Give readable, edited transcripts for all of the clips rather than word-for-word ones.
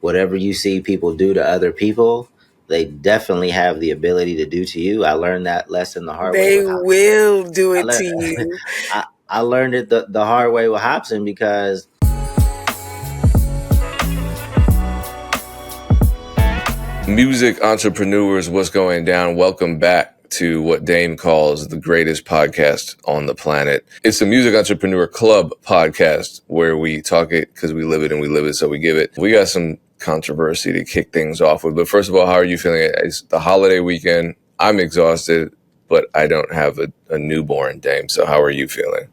whatever you see people do to other people, they definitely have the ability to do to you. I learned that lesson the hard way They with Hobson. will do I it to learned, you. I learned it the hard way with Hobson because music entrepreneurs, what's going down? Welcome back to what Dame calls the greatest podcast on the planet. It's the Music Entrepreneur Club podcast where we talk it because we live it and we live it so we give it. We got some controversy to kick things off with. But first of all, how are you feeling? It's the holiday weekend. I'm exhausted, but I don't have a newborn, Dame. So how are you feeling?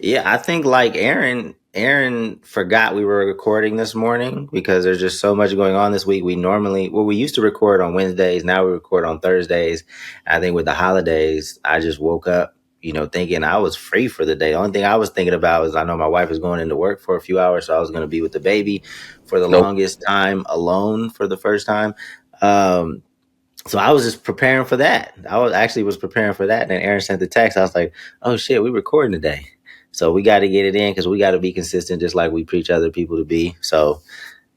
yeah, I think like Erinn forgot we were recording this morning because there's just so much going on this week. We used to record on Wednesdays. Now we record on Thursdays. I think with the holidays, I just woke up, thinking I was free for the day. The only thing I was thinking about was I know my wife is going into work for a few hours, so I was going to be with the baby for the longest time alone for the first time. So I was just preparing for that. I was preparing for that. And then Erinn sent the text. I was like, oh shit, we're recording today. So we got to get it in because we got to be consistent just like we preach other people to be. So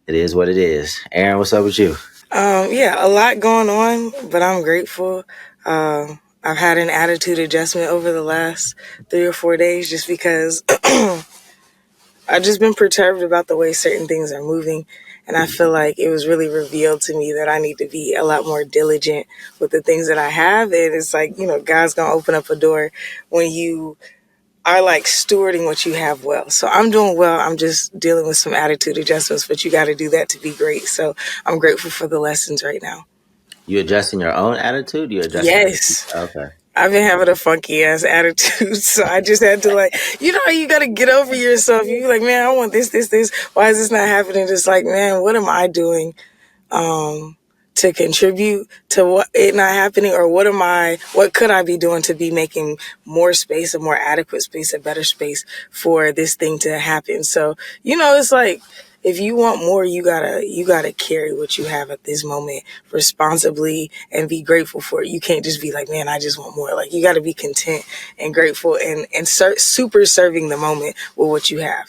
it is what it is. Erinn, what's up with you? Yeah, a lot going on, but I'm grateful. I've had an attitude adjustment over the last 3 or 4 days just because I've just been perturbed about the way certain things are moving. And I feel like it was really revealed to me that I need to be a lot more diligent with the things that I have. And it's like, God's going to open up a door when you are like stewarding what you have well. So I'm doing well. I'm just dealing with some attitude adjustments, but you got to do that to be great. So I'm grateful for the lessons right now. You adjusting your own attitude? You adjusting? Yes. Okay. I've been having a funky ass attitude, so I just had to how you got to get over yourself. You're like, man, I want this. Why is this not happening? It's like, man, what am I doing to contribute to it not happening? Or what could I be doing to be making more space, a more adequate space, a better space for this thing to happen? So, it's like, if you want more, you gotta carry what you have at this moment responsibly and be grateful for it. You can't just be like, man, I just want more. Like, you gotta be content and grateful and super serving the moment with what you have,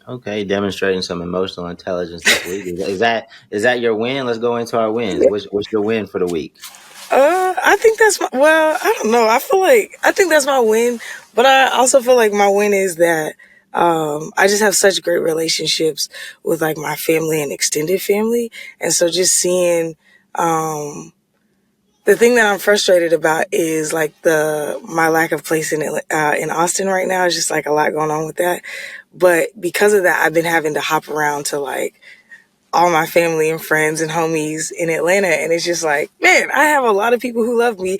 Okay, demonstrating some emotional intelligence this week. Is that your win? Let's go into our wins. What's your win for the week? I think that's I don't know. I think that's my win, but I also feel like my win is that I just have such great relationships with like my family and extended family. And so just seeing, the thing that I'm frustrated about is like my lack of place in Austin right now. Is just like a lot going on with that. But because of that, I've been having to hop around to like all my family and friends and homies in Atlanta. And it's just like, man, I have a lot of people who love me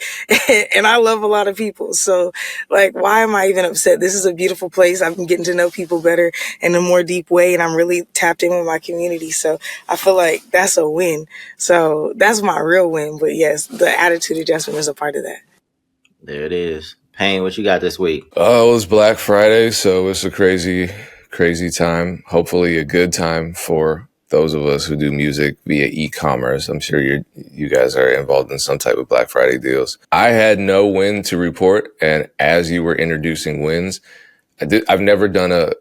and I love a lot of people. So like, why am I even upset? This is a beautiful place. I've been getting to know people better in a more deep way. And I'm really tapped in with my community. So I feel like that's a win. So that's my real win. But yes, the attitude adjustment is a part of that. There it is. Payne, what you got this week? It was Black Friday, so it's a crazy time. Hopefully a good time for those of us who do music via e-commerce. I'm sure you guys are involved in some type of Black Friday deals. I had no win to report, and as you were introducing wins, I've never done a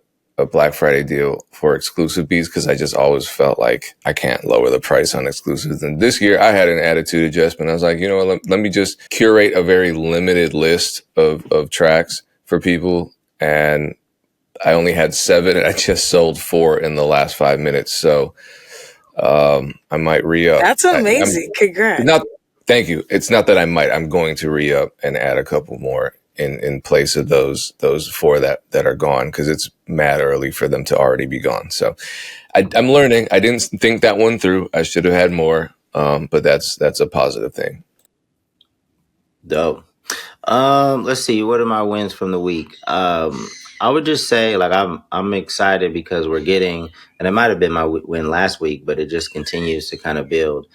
Black Friday deal for exclusive beats because I just always felt like I can't lower the price on exclusives. And this year I had an attitude adjustment. I was like, let me just curate a very limited list of tracks for people. And I only had 7 and I just sold 4 in the last 5 minutes. So I might re-up. That's amazing. Congrats. Thank you. It's not that I'm going to re-up and add a couple more in place of those 4 that are gone because it's mad early for them to already be gone. So I'm learning. I didn't think that one through. I should have had more, but that's a positive thing. Dope. Let's see. What are my wins from the week? I would just say like I'm excited because we're getting, and it might have been my win last week, but it just continues to kind of build.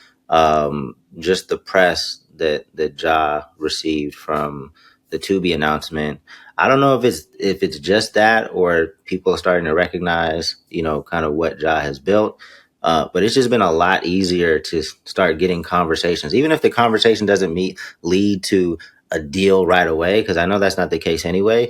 Just the press that Ja received from the Tubi announcement. I don't know if it's just that or people are starting to recognize, kind of what Ja has built. But it's just been a lot easier to start getting conversations, even if the conversation doesn't lead to a deal right away, because I know that's not the case anyway.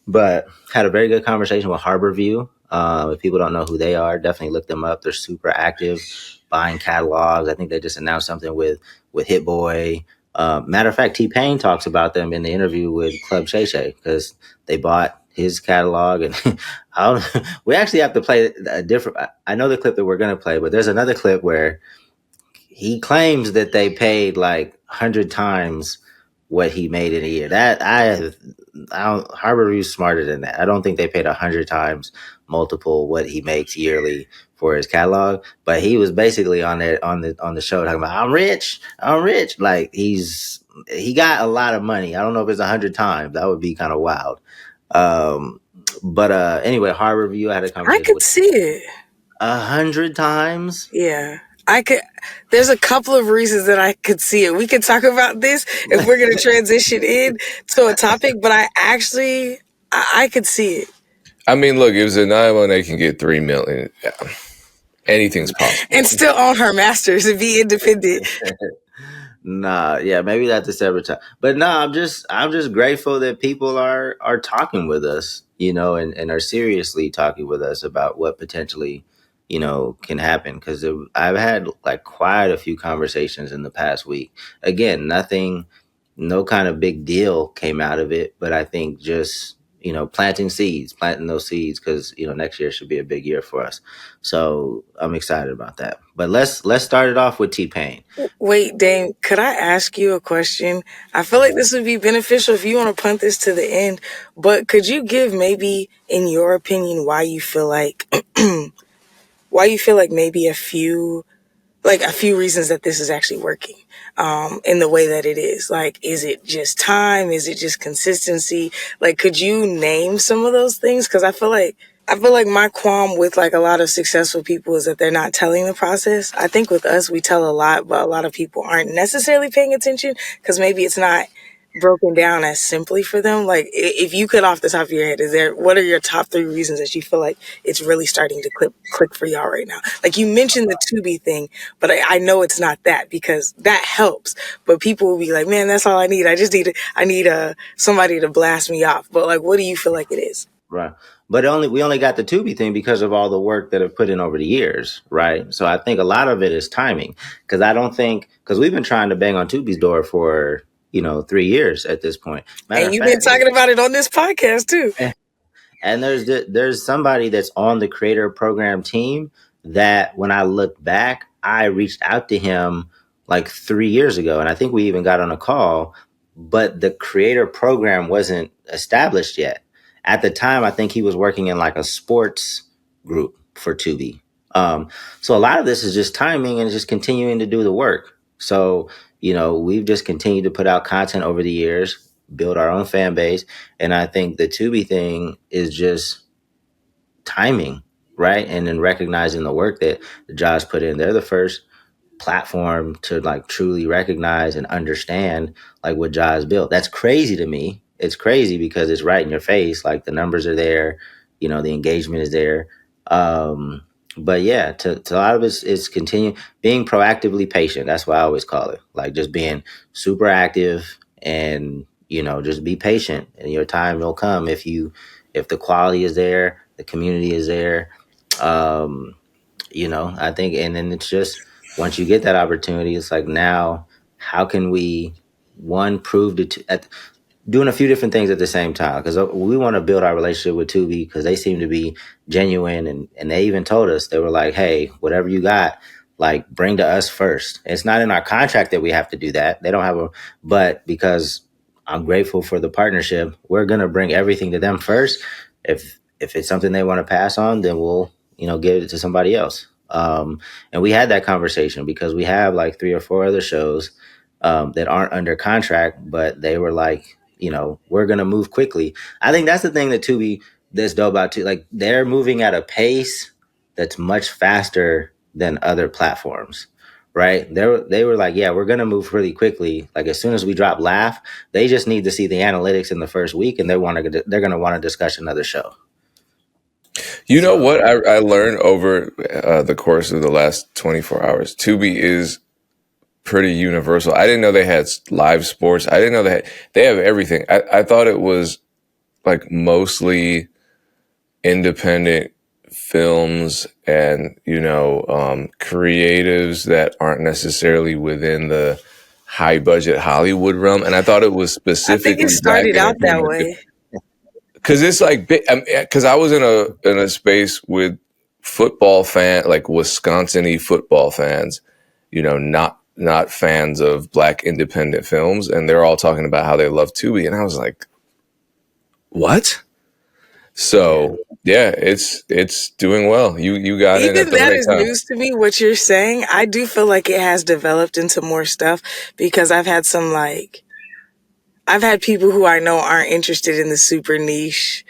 But had a very good conversation with Harborview If people don't know who they are, definitely look them up. They're super active, buying catalogs. I think they just announced something with Hit Boy. Matter of fact, T-Pain talks about them in the interview with Club Shay Shay because they bought his catalog, and I don't, we actually have to play a different. I know the clip that we're gonna play, but there's another clip where he claims that they paid like 100 times what he made in a year. That I don't. Harbor Review's smarter than that. I don't think they paid 100 times multiple what he makes yearly for his catalog. But he was basically on the show talking about I'm rich. Like he got a lot of money. I don't know if it's 100 times. That would be kind of wild. But anyway, Harbor Review. I had a I conversation could with see it. 100 times. Yeah. I could. There's a couple of reasons that I could see it. We could talk about this if we're going to transition in to a topic, but I could see it. I mean, look, it was a 918 can get 3 million. Yeah. Anything's possible. And still own her masters and be independent. Nah, yeah, maybe that's a separate time. But no, I'm just grateful that people are talking with us, and are seriously talking with us about what potentially, can happen. Because I've had like quite a few conversations in the past week. Again, nothing, no kind of big deal came out of it, but I think just planting those seeds because next year should be a big year for us. So I'm excited about that. But let's start it off with T-Pain. Wait, Dame, could I ask you a question? I feel like this would be beneficial if you want to punt this to the end, but could you give maybe, in your opinion, why you feel like maybe a few reasons that this is actually working in the way that it is? Like, is it just time? Is it just consistency? Like, could you name some of those things? Because I feel like my qualm with like a lot of successful people is that they're not telling the process. I think with us, we tell a lot, but a lot of people aren't necessarily paying attention because maybe it's not broken down as simply for them. Like, if you could off the top of your head, what are your top 3 reasons that you feel like it's really starting to click for y'all right now? Like, you mentioned the Tubi thing, but I know it's not that because that helps. But people will be like, man, that's all I need. I need somebody to blast me off. But like, what do you feel like it is? Right. But we only got the Tubi thing because of all the work that I've put in over the years, right? So I think a lot of it is timing because we've been trying to bang on Tubi's door for 3 years at this point. Matter And of you've been fact, talking about it on this podcast too. and there's somebody that's on the creator program team that when I look back, I reached out to him like 3 years ago, and I think we even got on a call, but the creator program wasn't established yet. At the time, I think he was working in like a sports group for Tubi. So a lot of this is just timing and just continuing to do the work. So, we've just continued to put out content over the years, build our own fan base. And I think the Tubi thing is just timing, right? And then recognizing the work that the Jaws put in. They're the first platform to like truly recognize and understand like what Jaws built. That's crazy to me. It's crazy because it's right in your face. Like the numbers are there, the engagement is there. But yeah, to a lot of it's continue being proactively patient. That's what I always call it. Like just being super active and just be patient, and your time will come if the quality is there, the community is there. Um, I think, and then it's just once you get that opportunity, it's like now, how can we one prove at doing a few different things at the same time because we want to build our relationship with Tubi because they seem to be genuine and they even told us they were like, hey, whatever you got, like bring to us first. It's not in our contract that we have to do that. They don't have but because I'm grateful for the partnership, we're gonna bring everything to them first. If it's something they want to pass on, then we'll give it to somebody else. And we had that conversation because we have like 3 or 4 other shows that aren't under contract, but they were like, we're gonna move quickly. I think that's the thing that Tubi that's dope about too. Like they're moving at a pace that's much faster than other platforms, right? They were like, yeah, we're gonna move really quickly. Like as soon as we drop Laugh, they just need to see the analytics in the first week, and they're gonna want to discuss another show. You know what I learned over the course of the last 24 hours? Tubi is pretty universal. I didn't know they had live sports. I didn't know they have everything. I thought it was like mostly independent films and, creatives that aren't necessarily within the high budget Hollywood realm. And I thought it was I think it specifically black started out that entertainment. way. Because it's like, because I was in a space with like Wisconsin-y football fans, not fans of black independent films, and they're all talking about how they love Tubi, and I was like, what? So yeah, it's doing well. You got in at Even the that right is time. news to me, what you're saying. I do feel like it has developed into more stuff because I've had people who I know aren't interested in the super niche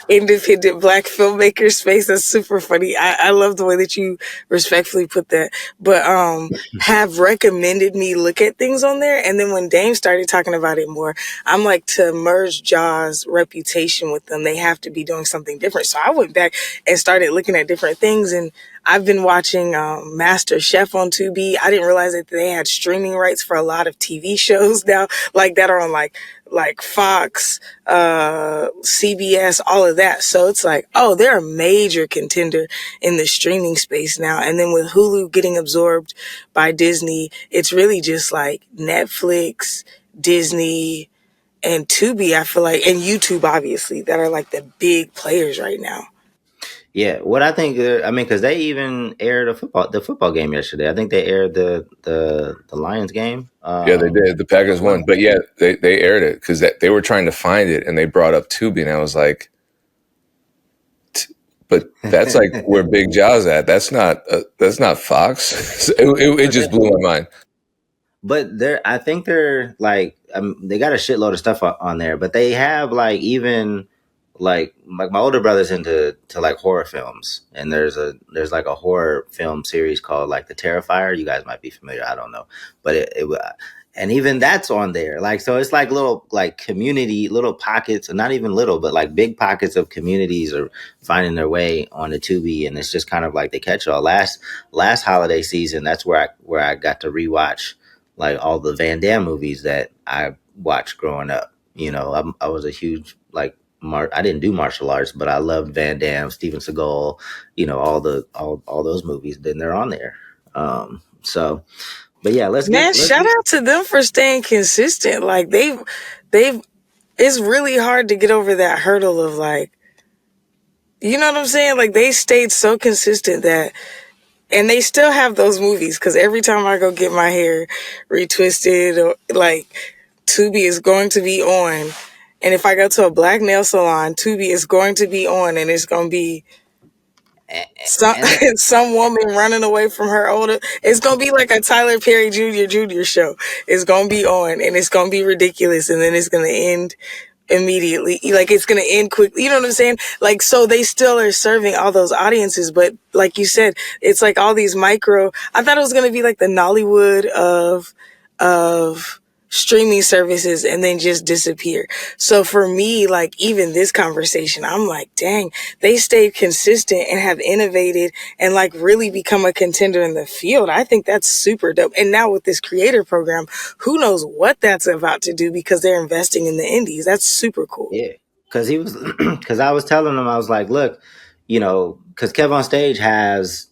independent black filmmaker space. That's super funny. I love the way that you respectfully put that. But have recommended me look at things on there. And then when Dame started talking about it more, I'm like, to merge Jaw's reputation with them, they have to be doing something different. So I went back and started looking at different things, and I've been watching Master Chef on Tubi. I didn't realize that they had streaming rights for a lot of TV shows now, like that are on like Fox, CBS, all of that. So it's like, oh, they're a major contender in the streaming space now. And then with Hulu getting absorbed by Disney, it's really just like Netflix, Disney, and Tubi, I feel like, and YouTube, obviously, that are like the big players right now. Yeah, what I think, because they even aired the football game yesterday. I think they aired the Lions game. Yeah, they did. The Packers as well. won, but yeah, they aired it because they were trying to find it, and they brought up Tubi, and I was like, but that's like where Big Jaw's at. That's not Fox. It just blew my mind. But I think they're like, they got a shitload of stuff on there, but they have like even like my older brother's into like horror films, and there's like a horror film series called like The Terrifier. You guys might be familiar, I don't know, but and even that's on there. Like, so it's like little like community, little pockets, not even little, but like big pockets of communities are finding their way on the Tubi, and it's just kind of like the catch all. Last holiday season, that's where I got to rewatch like all the Van Damme movies that I watched growing up. I was a huge like I didn't do martial arts, but I loved Van Damme, Steven Seagal, all those movies. Then they're on there. So, but yeah, let's Man, get shout out to them for staying consistent. Like they've it's really hard to get over that hurdle of like, you know what I'm saying? Like they stayed so consistent that, and they still have those movies, because every time I go get my hair retwisted, or like, Tubi is going to be on. And if I go to a black nail salon, Tubi is going to be on, and it's going to be some and some woman running away from her older. It's gonna be like a Tyler Perry Jr. show. It's gonna be on, and it's gonna be ridiculous, and then it's gonna end immediately. Like it's gonna end quickly. You know what I'm saying? Like, so they still are serving all those audiences, but like you said, it's like all these micro. I thought it was gonna be like the Nollywood of streaming services and then just disappear. So for me, like even this conversation, I'm like, dang, they stayed consistent and have innovated and like really become a contender in the field. I think that's super dope. And now with this creator program, who knows what that's about to do, because they're investing in the indies. That's super cool. yeah, because I was telling him, I was like, look, because Kev on Stage has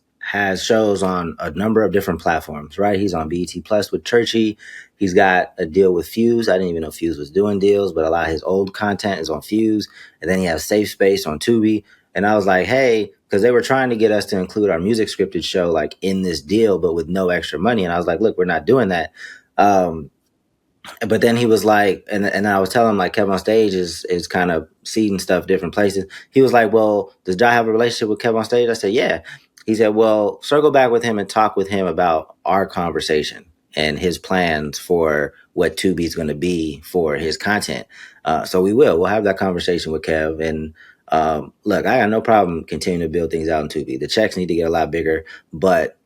shows on a number of different platforms, right? He's on BET Plus with Churchy. He's got a deal with Fuse. I didn't even know Fuse was doing deals, but a lot of his old content is on Fuse. And then he has Safe Space on Tubi. And I was like, hey, because they were trying to get us to include our music scripted show like in this deal, but with no extra money. And I was like, look, we're not doing that. But then he was like, and I was telling him like Kev on Stage is kind of seeding stuff different places. He was like, well, does Jai have a relationship with Kev on Stage? I said, yeah. He said, well, circle back with him and talk with him about our conversation and his plans for what Tubi's going to be for his content. So we'll have that conversation with Kev. And look, I got no problem continuing to build things out in Tubi. The checks need to get a lot bigger, but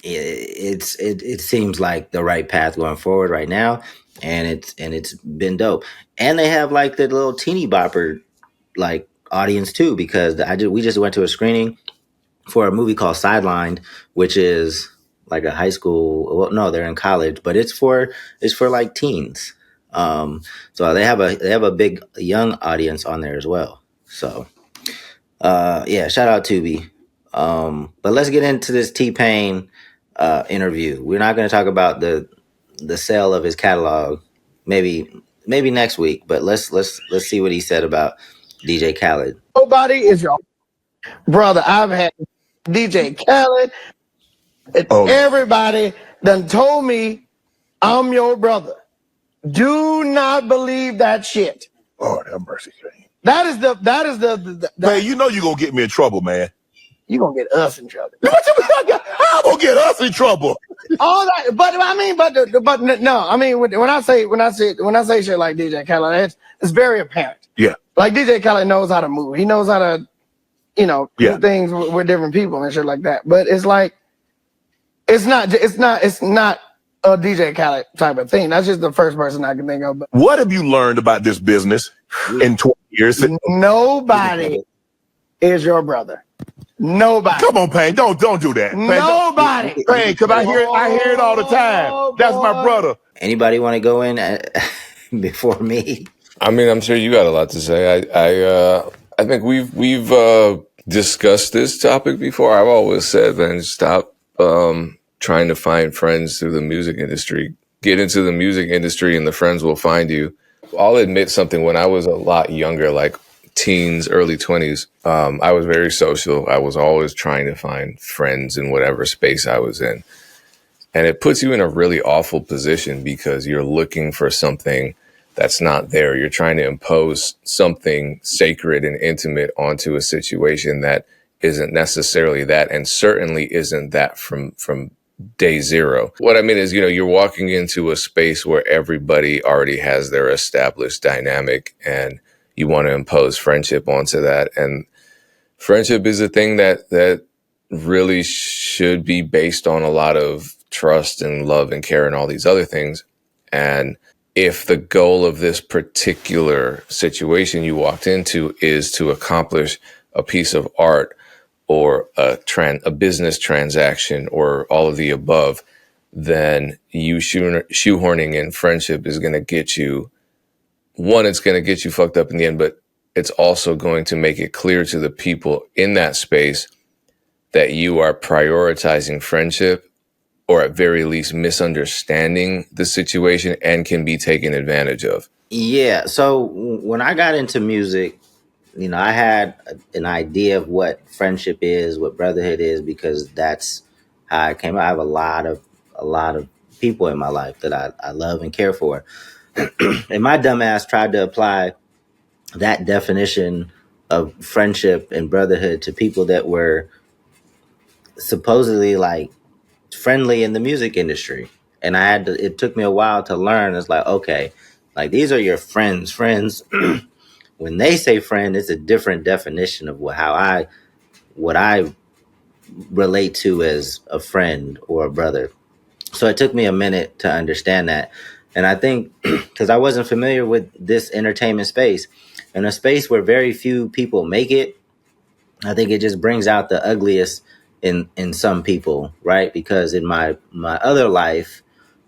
it seems like the right path going forward right now, and it's been dope. And they have like the little teeny bopper like audience too, because we just went to a screening for a movie called Sidelined, which is like a high school. Well, no, they're in college, but it's for like teens. So they have a big young audience on there as well. So Yeah, shout out Tubi. But let's get into this T-Pain interview. We're not going to talk about the sale of his catalog. Maybe next week. But let's see what he said about DJ Khaled. Nobody is your brother. I've had DJ Khaled and everybody done told me I'm your brother. Do not believe that shit. Lord have mercy, Kane. That is the Man, you know you're going to get me in trouble, man. You gonna get us in trouble. How going to get us in trouble? All that, but I mean, but no, I mean, when I say shit like DJ Khaled, it's very apparent. Yeah. Like DJ Khaled knows how to move. He knows how to, do things with different people and shit like that. But it's like, it's not a DJ Khaled type of thing. That's just the first person I can think of. But what have you learned about this business in 20 years? Nobody is your brother. Nobody. Come on, Payne. Don't do that. Nobody. Payne, because I hear it all the time. That's my brother. Anybody want to go in before me? I mean, I'm sure you got a lot to say. I think we've discussed this topic before. I've always said, man, stop trying to find friends through the music industry. Get into the music industry and the friends will find you. I'll admit something. When I was a lot younger, like teens, early 20s, I was very social. I was always trying to find friends in whatever space I was in. And it puts you in a really awful position because you're looking for something that's not there. You're trying to impose something sacred and intimate onto a situation that isn't necessarily that, and certainly isn't that from day zero. What I mean is, you're walking into a space where everybody already has their established dynamic and you want to impose friendship onto that. And friendship is a thing that really should be based on a lot of trust and love and care and all these other things. And if the goal of this particular situation you walked into is to accomplish a piece of art or a business transaction or all of the above, then you shoehorning in friendship is going to get you, one, it's going to get you fucked up in the end, but it's also going to make it clear to the people in that space that you are prioritizing friendship, or at very least misunderstanding the situation and can be taken advantage of. Yeah. So when I got into music, I had an idea of what friendship is, what brotherhood is, because that's how I came. I have a lot of people in my life that I love and care for. And my dumbass tried to apply that definition of friendship and brotherhood to people that were supposedly like friendly in the music industry. And it took me a while to learn. It's like, okay, like these are your friends. When they say friend, it's a different definition of what I relate to as a friend or a brother. So it took me a minute to understand that. And I think because I wasn't familiar with this entertainment space, and a space where very few people make it, I think it just brings out the ugliest in some people, right? Because in my other life,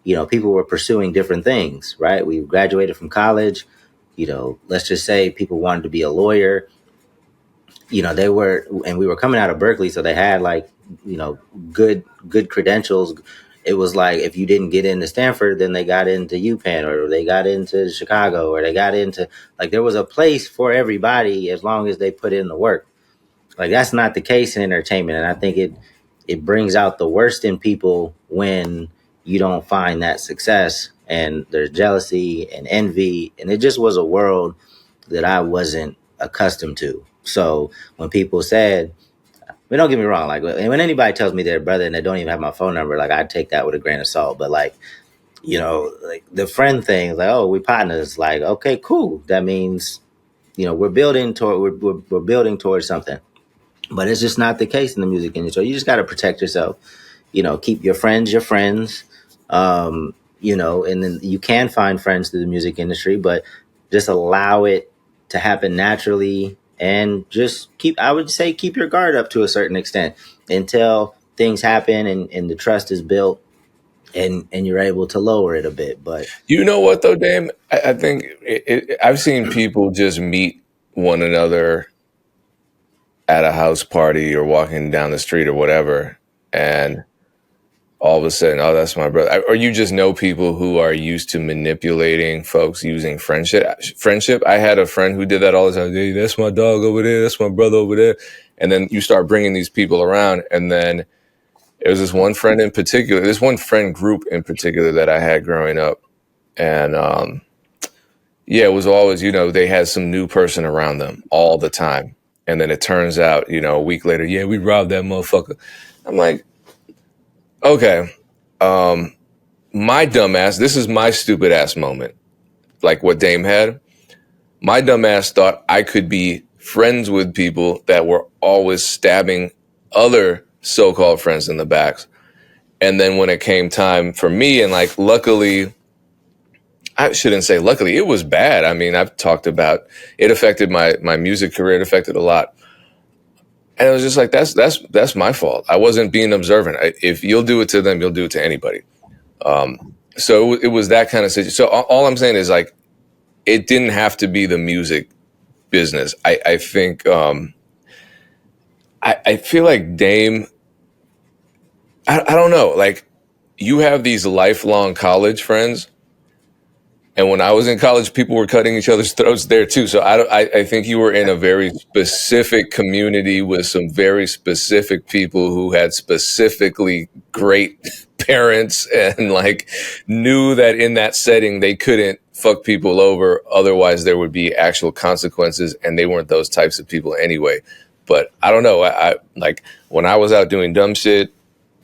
people were pursuing different things, right? We graduated from college, let's just say people wanted to be a lawyer. They were, and we were coming out of Berkeley, so they had like, good credentials. It was like if you didn't get into Stanford, then they got into UPenn, or they got into Chicago, or they got into, like, there was a place for everybody as long as they put in the work. Like, that's not the case in entertainment, and I think it brings out the worst in people when you don't find that success, and there's jealousy and envy, and it just was a world that I wasn't accustomed to. So when people said, don't get me wrong, like when anybody tells me they're a brother and they don't even have my phone number, like I take that with a grain of salt. But like, like the friend thing, like, oh, we partners, like, okay, cool. That means, we're building towards something. But it's just not the case in the music industry. You just got to protect yourself. Keep your friends your friends. And then you can find friends through the music industry, but just allow it to happen naturally, and just I would say keep your guard up to a certain extent until things happen and the trust is built, and you're able to lower it a bit. But you know what though, Dame? I think I've seen people just meet one another at a house party or walking down the street or whatever, and all of a sudden, oh, that's my brother. Or you just know people who are used to manipulating folks using friendship. I had a friend who did that all the time. Hey, that's my dog over there. That's my brother over there. And then you start bringing these people around. And then there was this one friend in particular, this one friend group in particular that I had growing up. And it was always, they had some new person around them all the time. And then it turns out, a week later, we robbed that motherfucker. I'm like, okay, my dumbass, this is my stupid ass moment, like what Dame had. My dumbass thought I could be friends with people that were always stabbing other so-called friends in the backs. And then when it came time for me, and like, luckily, I shouldn't say luckily, it was bad. I mean, I've talked about it affected my music career. It affected a lot. And it was just like, that's my fault. I wasn't being observant. If you'll do it to them, you'll do it to anybody. So it was that kind of situation. So all I'm saying is, like, it didn't have to be the music business. I think I feel like Dame, I don't know, like, you have these lifelong college friends. And when I was in college, people were cutting each other's throats there too. So I think you were in a very specific community with some very specific people who had specifically great parents and like knew that in that setting they couldn't fuck people over. Otherwise, there would be actual consequences, and they weren't those types of people anyway. But I don't know. I like when I was out doing dumb shit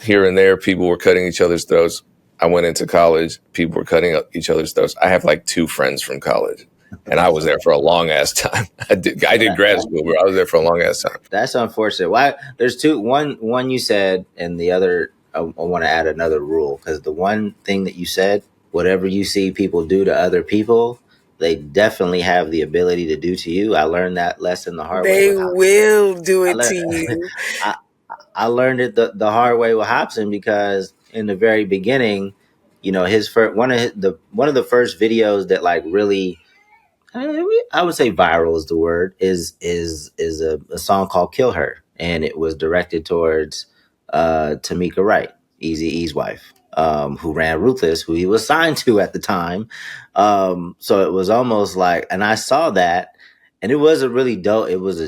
here and there, people were cutting each other's throats. I went into college, people were cutting up each other's throats. I have like 2 friends from college, and I was there for a long ass time. I did grad school, but I was there for a long ass time. That's unfortunate. Why? There's two. One you said, and the other, I want to add another rule, because the one thing that you said, whatever you see people do to other people, they definitely have the ability to do to you. I learned that lesson the hard way. They will do it to you. I learned it the hard way with Hobson, because in the very beginning, his first one of the first videos that like really, I would say viral is the word, is a song called "Kill Her," and it was directed towards Tamika Wright, Eazy-E's wife, who ran Ruthless, who he was signed to at the time. So it was almost like, and I saw that. And it was a really dope. It was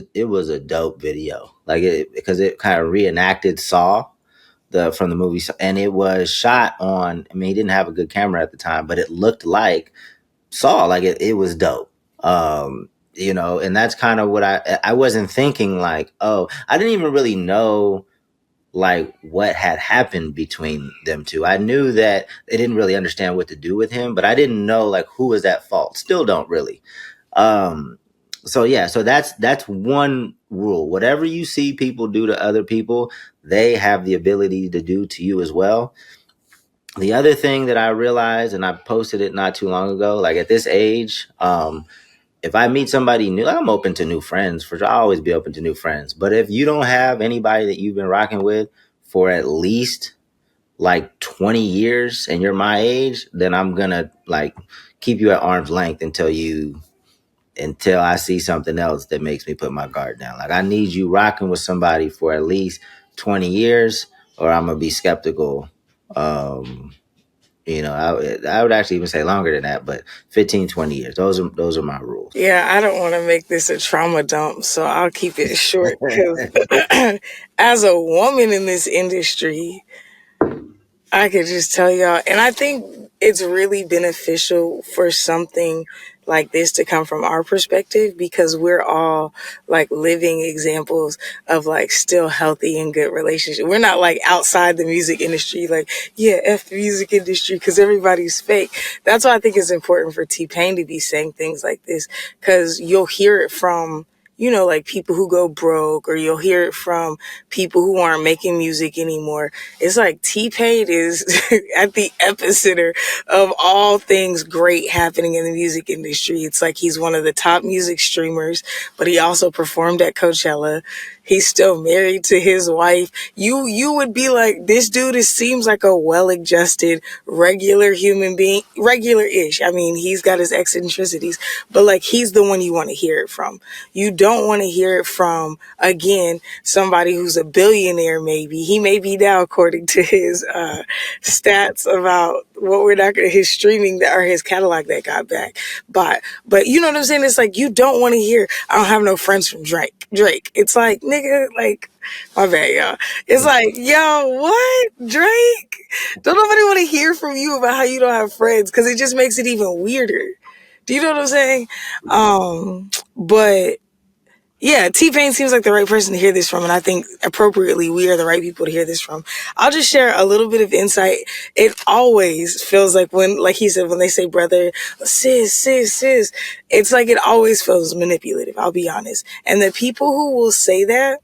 a dope video, like because it kind of reenacted Saw, from the movie, and it was shot on. I mean, he didn't have a good camera at the time, but it looked like Saw. Like it was dope. And that's kind of what I wasn't thinking. Like, oh, I didn't even really know like what had happened between them two. I knew that they didn't really understand what to do with him, but I didn't know like who was at fault. Still don't really. So that's one rule. Whatever you see people do to other people, they have the ability to do to you as well. The other thing that I realized, and I posted it not too long ago, like at this age, if I meet somebody new, I'm open to new friends. For sure, I'll always be open to new friends. But if you don't have anybody that you've been rocking with for at least like 20 years and you're my age, then I'm gonna like keep you at arm's length until I see something else that makes me put my guard down. Like, I need you rocking with somebody for at least 20 years or I'm going to be skeptical. I would actually even say longer than that, but 15, 20 years. Those are my rules. Yeah, I don't want to make this a trauma dump, so I'll keep it short. Because as a woman in this industry, I could just tell y'all, and I think it's really beneficial for something like this to come from our perspective, because we're all like living examples of like still healthy and good relationships. We're not like outside the music industry, like, yeah, F the music industry, because everybody's fake. That's why I think it's important for T-Pain to be saying things like this, because you'll hear it from, like people who go broke, or you'll hear it from people who aren't making music anymore. It's like T-Pain is at the epicenter of all things great happening in the music industry. It's like he's one of the top music streamers, but he also performed at Coachella. He's still married to his wife. You would be like, this dude seems like a well-adjusted, regular human being, regular-ish. I mean, he's got his eccentricities, but like, he's the one you want to hear it from. You don't want to hear it from, again, somebody who's a billionaire. Maybe he may be now, according to his stats about what we're not gonna, his streaming or his catalog that got back. But you know what I'm saying? It's like, you don't want to hear, I don't have no friends from Drake. It's like, nigga, like, my bad, y'all. It's like, yo, what? Drake? Don't nobody want to hear from you about how you don't have friends, because it just makes it even weirder. Do you know what I'm saying? But yeah, T-Pain seems like the right person to hear this from, and I think appropriately we are the right people to hear this from. I'll just share a little bit of insight. It always feels like when, like he said, when they say brother, sis, it's like it always feels manipulative, I'll be honest. And the people who will say that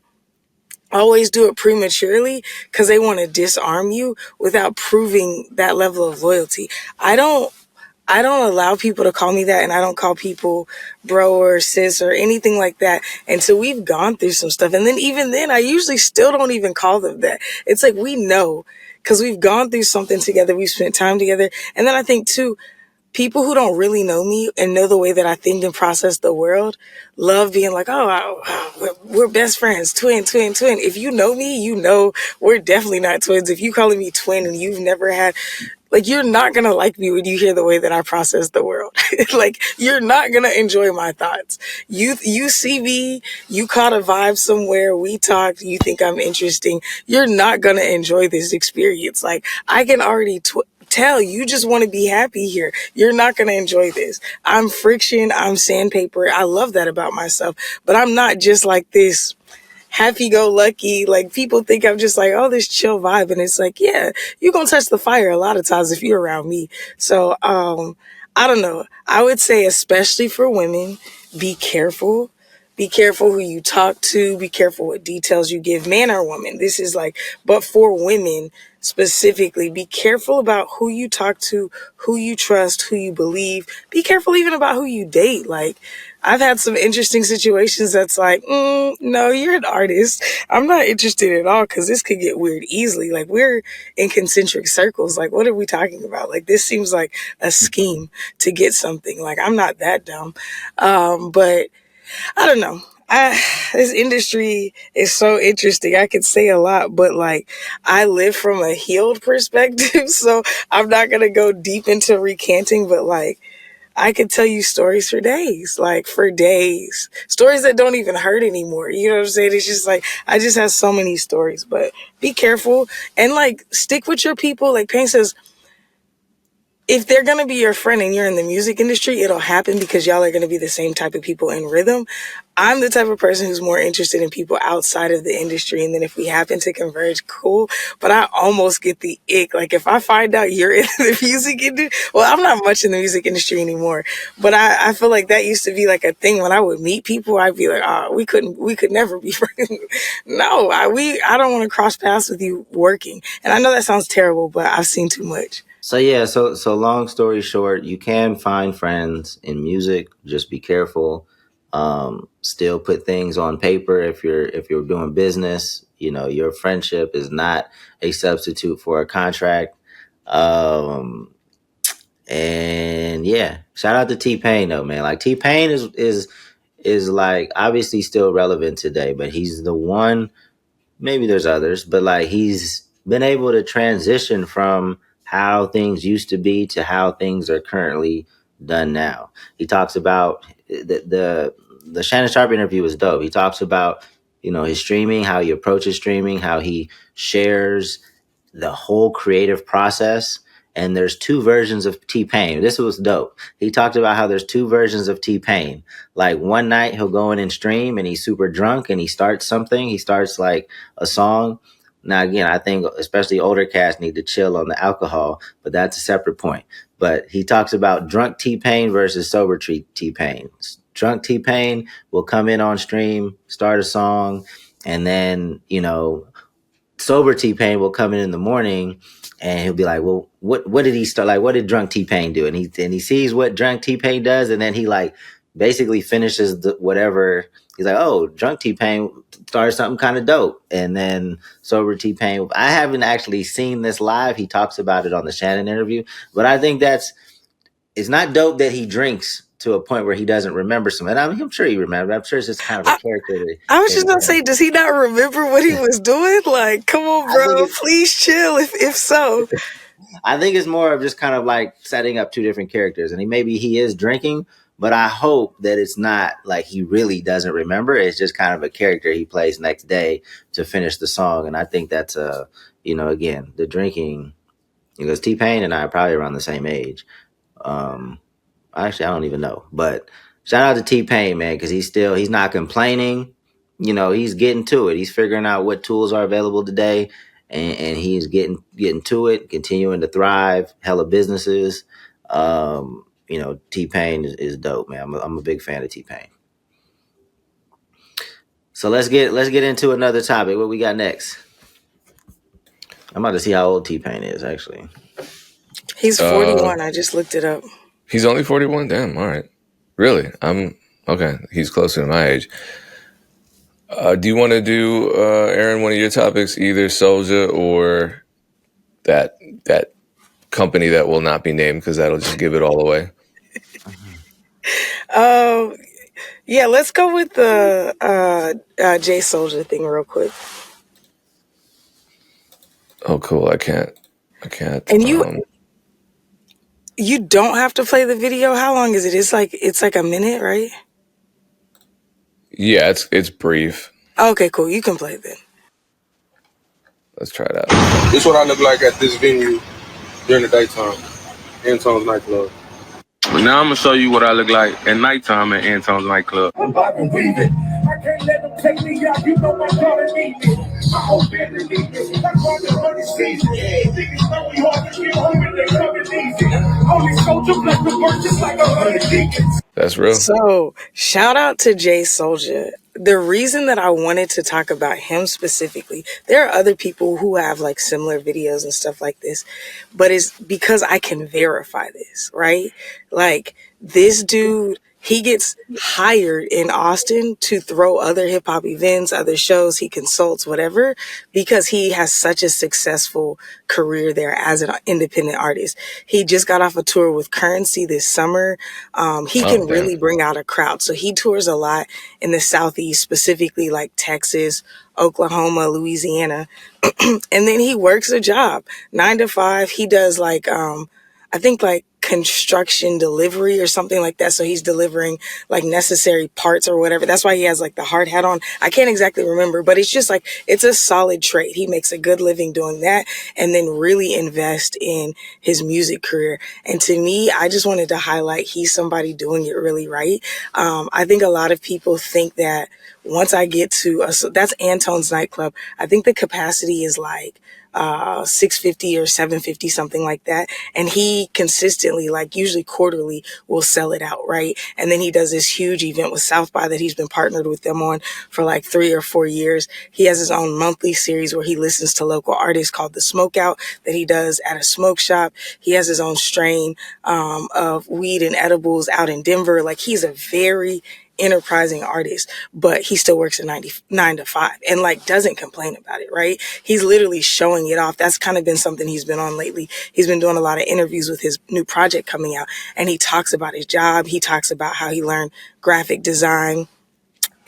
always do it prematurely because they want to disarm you without proving that level of loyalty. I don't allow people to call me that, and I don't call people bro or sis or anything like that until we've gone through some stuff. And then even then, I usually still don't even call them that. It's like, we know because we've gone through something together. We've spent time together. And then I think too, people who don't really know me and know the way that I think and process the world love being like, oh, we're best friends, twin. If you know me, you know we're definitely not twins. If you calling me twin and you've never had, like, you're not going to like me when you hear the way that I process the world. Like, you're not going to enjoy my thoughts. You see me, you caught a vibe somewhere, we talked, you think I'm interesting. You're not going to enjoy this experience. Like, I can already tell you just want to be happy here. You're not going to enjoy this. I'm friction. I'm sandpaper. I love that about myself, but I'm not just like this happy-go-lucky. Like, people think I'm just like, oh, this chill vibe. And it's like, yeah, you're going to touch the fire a lot of times if you're around me. So, I don't know. I would say, especially for women, be careful. Be careful who you talk to. Be careful what details you give, man or woman. This is like, but for women specifically, be careful about who you talk to, who you trust, who you believe. Be careful even about who you date. Like, I've had some interesting situations that's like, no, you're an artist. I'm not interested at all, because this could get weird easily. Like, we're in concentric circles. Like, what are we talking about? Like, this seems like a scheme to get something. Like, I'm not that dumb. But I don't know. This industry is so interesting. I could say a lot, but like, I live from a healed perspective, so I'm not going to go deep into recanting, but like, I could tell you stories for days, like for days. Stories that don't even hurt anymore. You know what I'm saying? It's just like, I just have so many stories, but be careful and like, stick with your people. Like Payne says, if they're going to be your friend and you're in the music industry, it'll happen because y'all are going to be the same type of people in rhythm. I'm the type of person who's more interested in people outside of the industry. And then if we happen to converge, cool. But I almost get the ick. Like, if I find out you're in the music industry, well, I'm not much in the music industry anymore, but I feel like that used to be like a thing. When I would meet people, I'd be like, oh, we could never be friends. No, I don't want to cross paths with you working. And I know that sounds terrible, but I've seen too much. So yeah, so long story short, you can find friends in music. Just be careful. Still put things on paper if you're doing business. You know, your friendship is not a substitute for a contract. And yeah, shout out to T-Pain though, man. Like, T-Pain is like obviously still relevant today, but he's the one. Maybe there's others, but like, he's been able to transition from how things used to be to how things are currently done now. He talks about the Shannon Sharp interview was dope. He talks about, his streaming, how he approaches streaming, how he shares the whole creative process. And there's two versions of T-Pain. This was dope. He talked about how there's two versions of T-Pain. Like, one night he'll go in and stream and he's super drunk and he starts something. He starts like a song. Now, again, I think especially older cats need to chill on the alcohol, but that's a separate point. But he talks about drunk T-Pain versus sober T-Pain. Drunk T-Pain will come in on stream, start a song, and then, sober T-Pain will come in the morning and he'll be like, well, what did he start? Like, what did drunk T-Pain do? And he sees what drunk T-Pain does. And then he like basically finishes whatever. He's like, oh, drunk T-Pain started something kind of dope, and then sober T-Pain. I haven't actually seen this live. He talks about it on the Shannon interview, but I think it's not dope that he drinks to a point where he doesn't remember something. And I'm sure he remembers. I'm sure it's just kind of a character. I was just gonna say, does he not remember what he was doing? Like, come on, bro, please chill. If so, I think it's more of just kind of like setting up two different characters, and maybe he is drinking, but I hope that it's not like he really doesn't remember. It's just kind of a character he plays next day to finish the song, and I think that's again, the drinking, because T-Pain and I are probably around the same age. Actually, I don't even know, but shout out to T-Pain, man, because he's not complaining. He's getting to it. He's figuring out what tools are available today, and he's getting to it, continuing to thrive. Hella businesses. T-Pain is dope, man. I'm a big fan of T-Pain. So let's get into another topic. What we got next? I'm about to see how old T-Pain is, actually. He's 41. I just looked it up. He's only 41? Damn, all right. Really? Okay. He's closer to my age. Do you want to do, Erinn, one of your topics, either Soulja or that company that will not be named, because that'll just give it all away? Yeah, let's go with the Jay Soulja thing real quick. Oh, cool. I can't. And you don't have to play the video. How long is it? It's like a minute, right? Yeah, it's brief. Okay, cool. You can play it then. Let's try it out. This is what I look like at this venue during the daytime. Antone's nightclub. But now I'm gonna show you what I look like at nighttime at Antone's nightclub. I'm about to weave it. I can't let them take me out. You know my daughter need me. My whole family need me. I'm going to run this season. Niggas know we hard to get home and they coming easy. Only soldier bless the work just like 100 deacons. That's real. So, shout out to Jay Soulja. The reason that I wanted to talk about him specifically, there are other people who have like similar videos and stuff like this, but it's because I can verify this, right? Like, this dude, he gets hired in Austin to throw other hip hop events, other shows, he consults, whatever, because he has such a successful career there as an independent artist. He just got off a tour with Currency this summer. He can really bring out a crowd. So he tours a lot in the Southeast, specifically like Texas, Oklahoma, Louisiana. And then he works a job, 9 to 5. He does like, I think like construction delivery or something like that. So he's delivering like necessary parts or whatever. That's why he has like the hard hat on. I can't exactly remember, but it's just like, it's a solid trade. He makes a good living doing that and then really invest in his music career. And to me, I just wanted to highlight he's somebody doing it really right. I think a lot of people think that once I get to, so that's Antone's nightclub. I think the capacity is like 650 or 750, something like that. And he consistently, like usually quarterly, will sell it out, right? And then he does this huge event with South by that he's been partnered with them on for like 3 or 4 years. He has his own monthly series where he listens to local artists called The Smokeout that he does at a smoke shop. He has his own strain of weed and edibles out in Denver. Like, he's a very enterprising artist, but he still works at 9 to 5 and like doesn't complain about it, right? He's literally showing it off. That's kind of been something he's been on lately. He's been doing a lot of interviews with his new project coming out, and he talks about his job. He talks about how he learned graphic design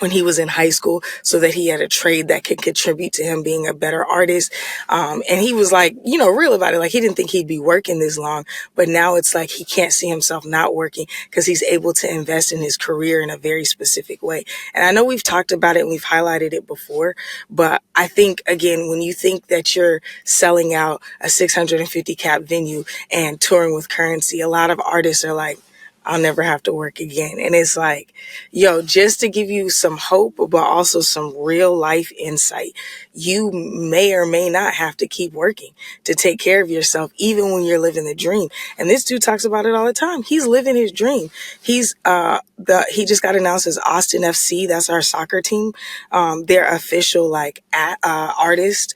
when he was in high school so that he had a trade that could contribute to him being a better artist. And he was like, real about it. Like, he didn't think he'd be working this long, but now it's like he can't see himself not working because he's able to invest in his career in a very specific way. And I know we've talked about it and we've highlighted it before, but I think, again, when you think that you're selling out a 650 cap venue and touring with Currency, a lot of artists are like, I'll never have to work again. And it's like, just to give you some hope, but also some real life insight, you may or may not have to keep working to take care of yourself, even when you're living the dream. And this dude talks about it all the time. He's living his dream. He's, he just got announced as Austin FC. That's our soccer team. Their official, artist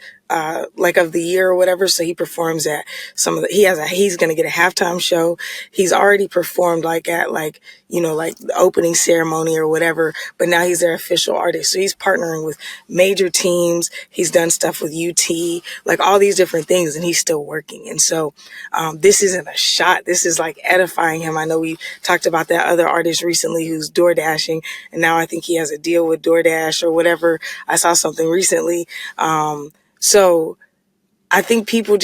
like of the year or whatever. So he performs at he's going to get a halftime show. He's already performed like at like, like the opening ceremony or whatever, but now he's their official artist. So he's partnering with major teams. He's done stuff with UT, like all these different things, and he's still working. And so, this isn't a shot. This is like edifying him. I know we talked about that other artist recently who's door dashing, and now I think he has a deal with DoorDash or whatever. I saw something recently. So I think people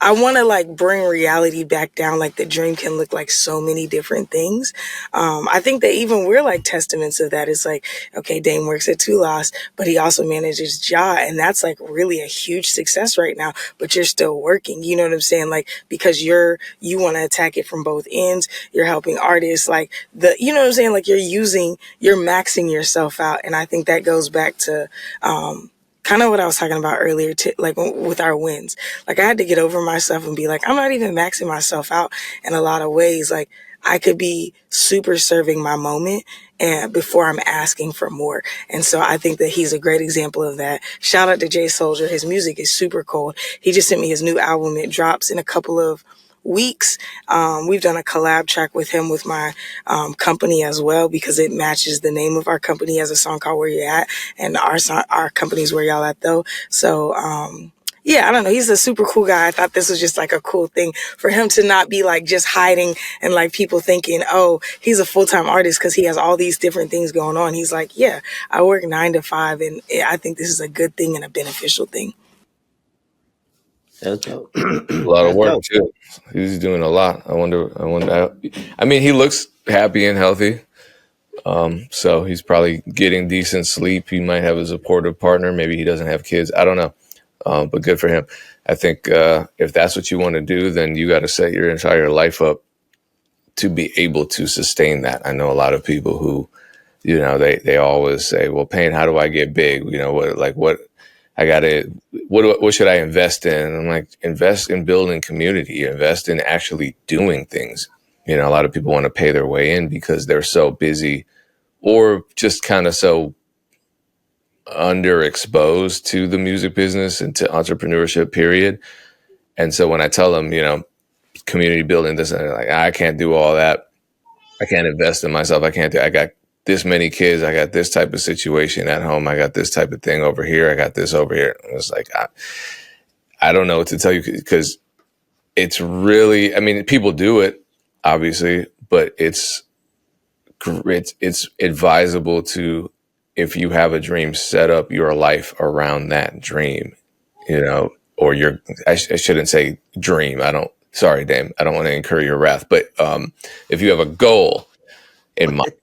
I want to like bring reality back down. Like the dream can look like so many different things. I think that even we're like testaments of that. It's like, okay, Dame works at Tulas, but he also manages Ja. And that's like really a huge success right now, but you're still working. You know what I'm saying? Like, because you want to attack it from both ends. You're helping artists like you know what I'm saying? Like you're maxing yourself out. And I think that goes back to, kind of what I was talking about earlier, like with our wins. Like I had to get over myself and be like, I'm not even maxing myself out in a lot of ways. Like I could be super serving my moment and before I'm asking for more. And so I think that he's a great example of that. Shout out to Jay Soldier. His music is super cold. He just sent me his new album. It drops in a couple of weeks. We've done a collab track with him with my company as well, because it matches the name of our company as a song called Where You At, and our company's Where Y'all At though. So yeah, I don't know. He's a super cool guy. I thought this was just like a cool thing for him to not be like just hiding and like people thinking, oh, he's a full-time artist because he has all these different things going on. He's like, yeah, I work 9 to 5, and I think this is a good thing and a beneficial thing. That's dope. A lot of work too. He's doing a lot. I wonder. I mean, he looks happy and healthy. So he's probably getting decent sleep. He might have a supportive partner. Maybe he doesn't have kids. I don't know. But good for him. I think if that's what you want to do, then you got to set your entire life up to be able to sustain that. I know a lot of people who, they always say, well, Payne, how do I get big? What should I invest in? And I'm like, invest in building community, invest in actually doing things. A lot of people want to pay their way in because they're so busy or just kind of so underexposed to the music business and to entrepreneurship, period. And so when I tell them, community building, this, and they're like, I can't do all that. I can't invest in myself. I got this many kids. I got this type of situation at home. I got this type of thing over here. I got this over here. It's like, I don't know what to tell you, because it's really, I mean, people do it obviously, but it's advisable to, if you have a dream, set up your life around that dream, or I shouldn't say dream. Sorry, Dame, I don't want to incur your wrath, but if you have a goal in mind.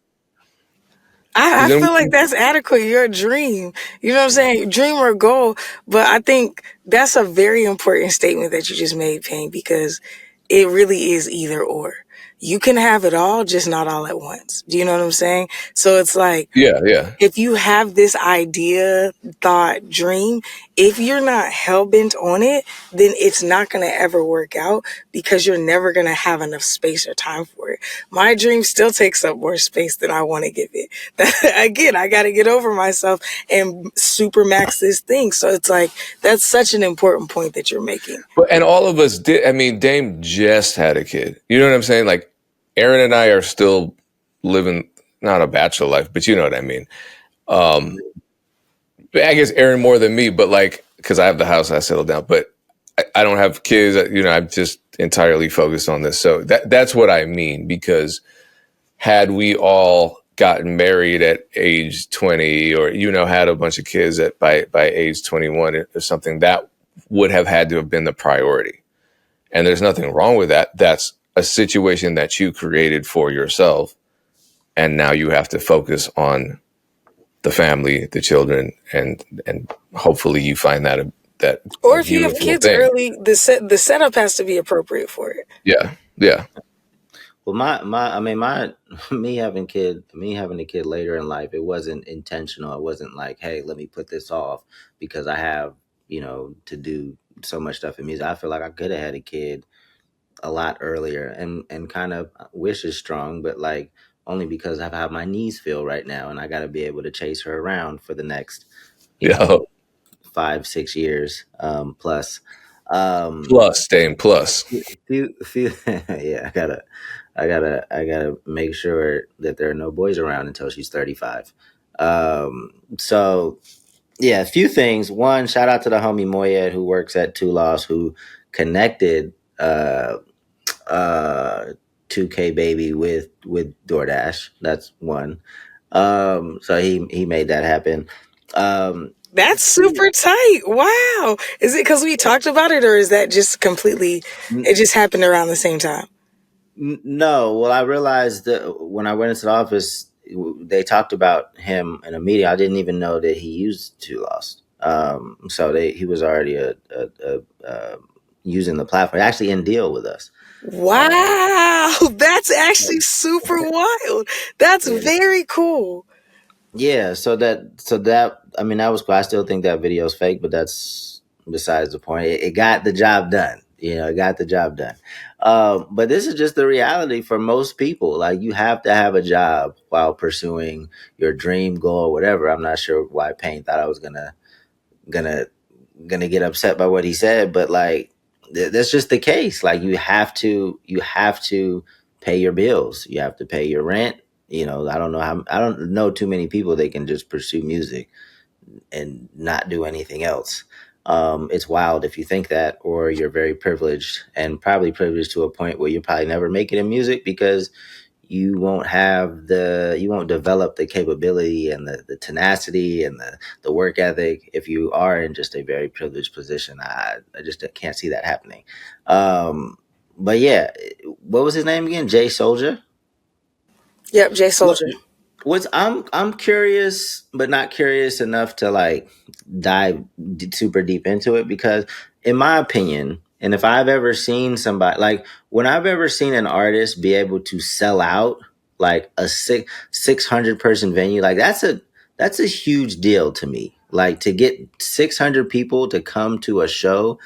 I feel like that's adequate. Your dream, you know what I'm saying? Dream or goal. But I think that's a very important statement that you just made, Payne, because it really is either or. You can have it all, just not all at once. Do you know what I'm saying? So it's like, yeah. If you have this idea, thought, dream, if you're not hell-bent on it, then it's not going to ever work out, because you're never going to have enough space or time for it. My dream still takes up more space than I want to give it. Again, I got to get over myself and super max this thing. So it's like, that's such an important point that you're making. And all of us did. I mean, Dame just had a kid. You know what I'm saying? Like, Erinn and I are still living, not a bachelor life, but you know what I mean. I guess Erinn more than me, but like, because I have the house, I settled down, but I don't have kids. I'm just entirely focused on this. So that's what I mean, because had we all gotten married at age 20, or, had a bunch of kids by age 21 or something, that would have had to have been the priority. And there's nothing wrong with that. That's a situation that you created for yourself. And now you have to focus on the family, the children, and hopefully you find that or if you have kids thing early, the setup has to be appropriate for it. Yeah. Well, me having a kid later in life, it wasn't intentional. It wasn't like, hey, let me put this off because I have, to do so much stuff in music. I feel like I could have had a kid a lot earlier, and kind of wish is strong, but like only because I've had my knees feel right now, and I got to be able to chase her around for the next, 5-6 years plus. Plus, Dame, plus. Few yeah, I gotta make sure that there are no boys around until she's 35. So yeah, a few things. One, shout out to the homie Moyed who works at Two Loss, who connected uh 2K Baby with DoorDash. That's one. So he made that happen. That's super tight. Wow. Is it because we talked about it, or is that just completely, it just happened around the same time? No, well, I realized that when I went into the office, they talked about him in a meeting. I didn't even know that he used Two Lost. So he was already using the platform, actually in deal with us. Wow. That's actually super wild. That's Yeah. very cool. Yeah, so that I mean, that was cool. I still think that video is fake, but that's besides the point. It got the job done. It got the job done. But this is just the reality for most people. Like, you have to have a job while pursuing your dream goal, whatever. I'm not sure why Payne thought I was gonna gonna get upset by what he said, but like that's just the case. Like, you have to pay your bills. You have to pay your rent. I don't know too many people that can just pursue music and not do anything else. It's wild if you think that, or you're very privileged, and probably privileged to a point where you probably never make it in music because you won't develop the capability and the tenacity and the work ethic if you are in just a very privileged position. I just can't see that happening. But yeah, what was his name again? Jay Soldier. Yep, Jay What? Soldier. I'm curious, but not curious enough to like dive super deep into it, because in my opinion, and if I've ever seen somebody, like when I've ever seen an artist be able to sell out like a 600 person venue, like that's a huge deal to me. Like, to get 600 people to come to a show,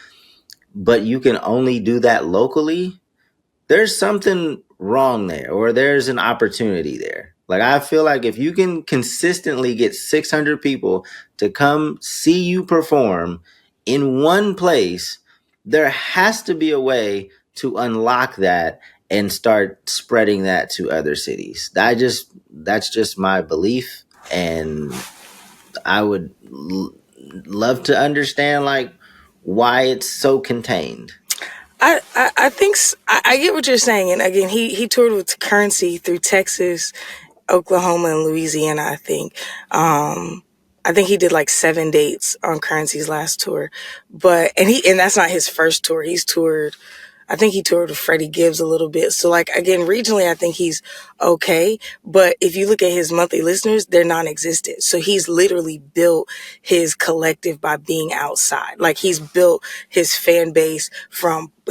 but you can only do that locally, there's something wrong there, or there's an opportunity there. Like, I feel like if you can consistently get 600 people to come see you perform in one place, there has to be a way to unlock that and start spreading that to other cities. That's just my belief, and I would love to understand like why it's so contained. I think I get what you're saying, and again, he toured with Currency through Texas, Oklahoma, and Louisiana. I think he did like 7 dates on Currency's last tour, but and that's not his first tour. He's toured. I think he toured with Freddie Gibbs a little bit. So, like, again, regionally, I think he's okay. But if you look at his monthly listeners, they're non-existent. So he's literally built his collective by being outside. Like, he's built his fan base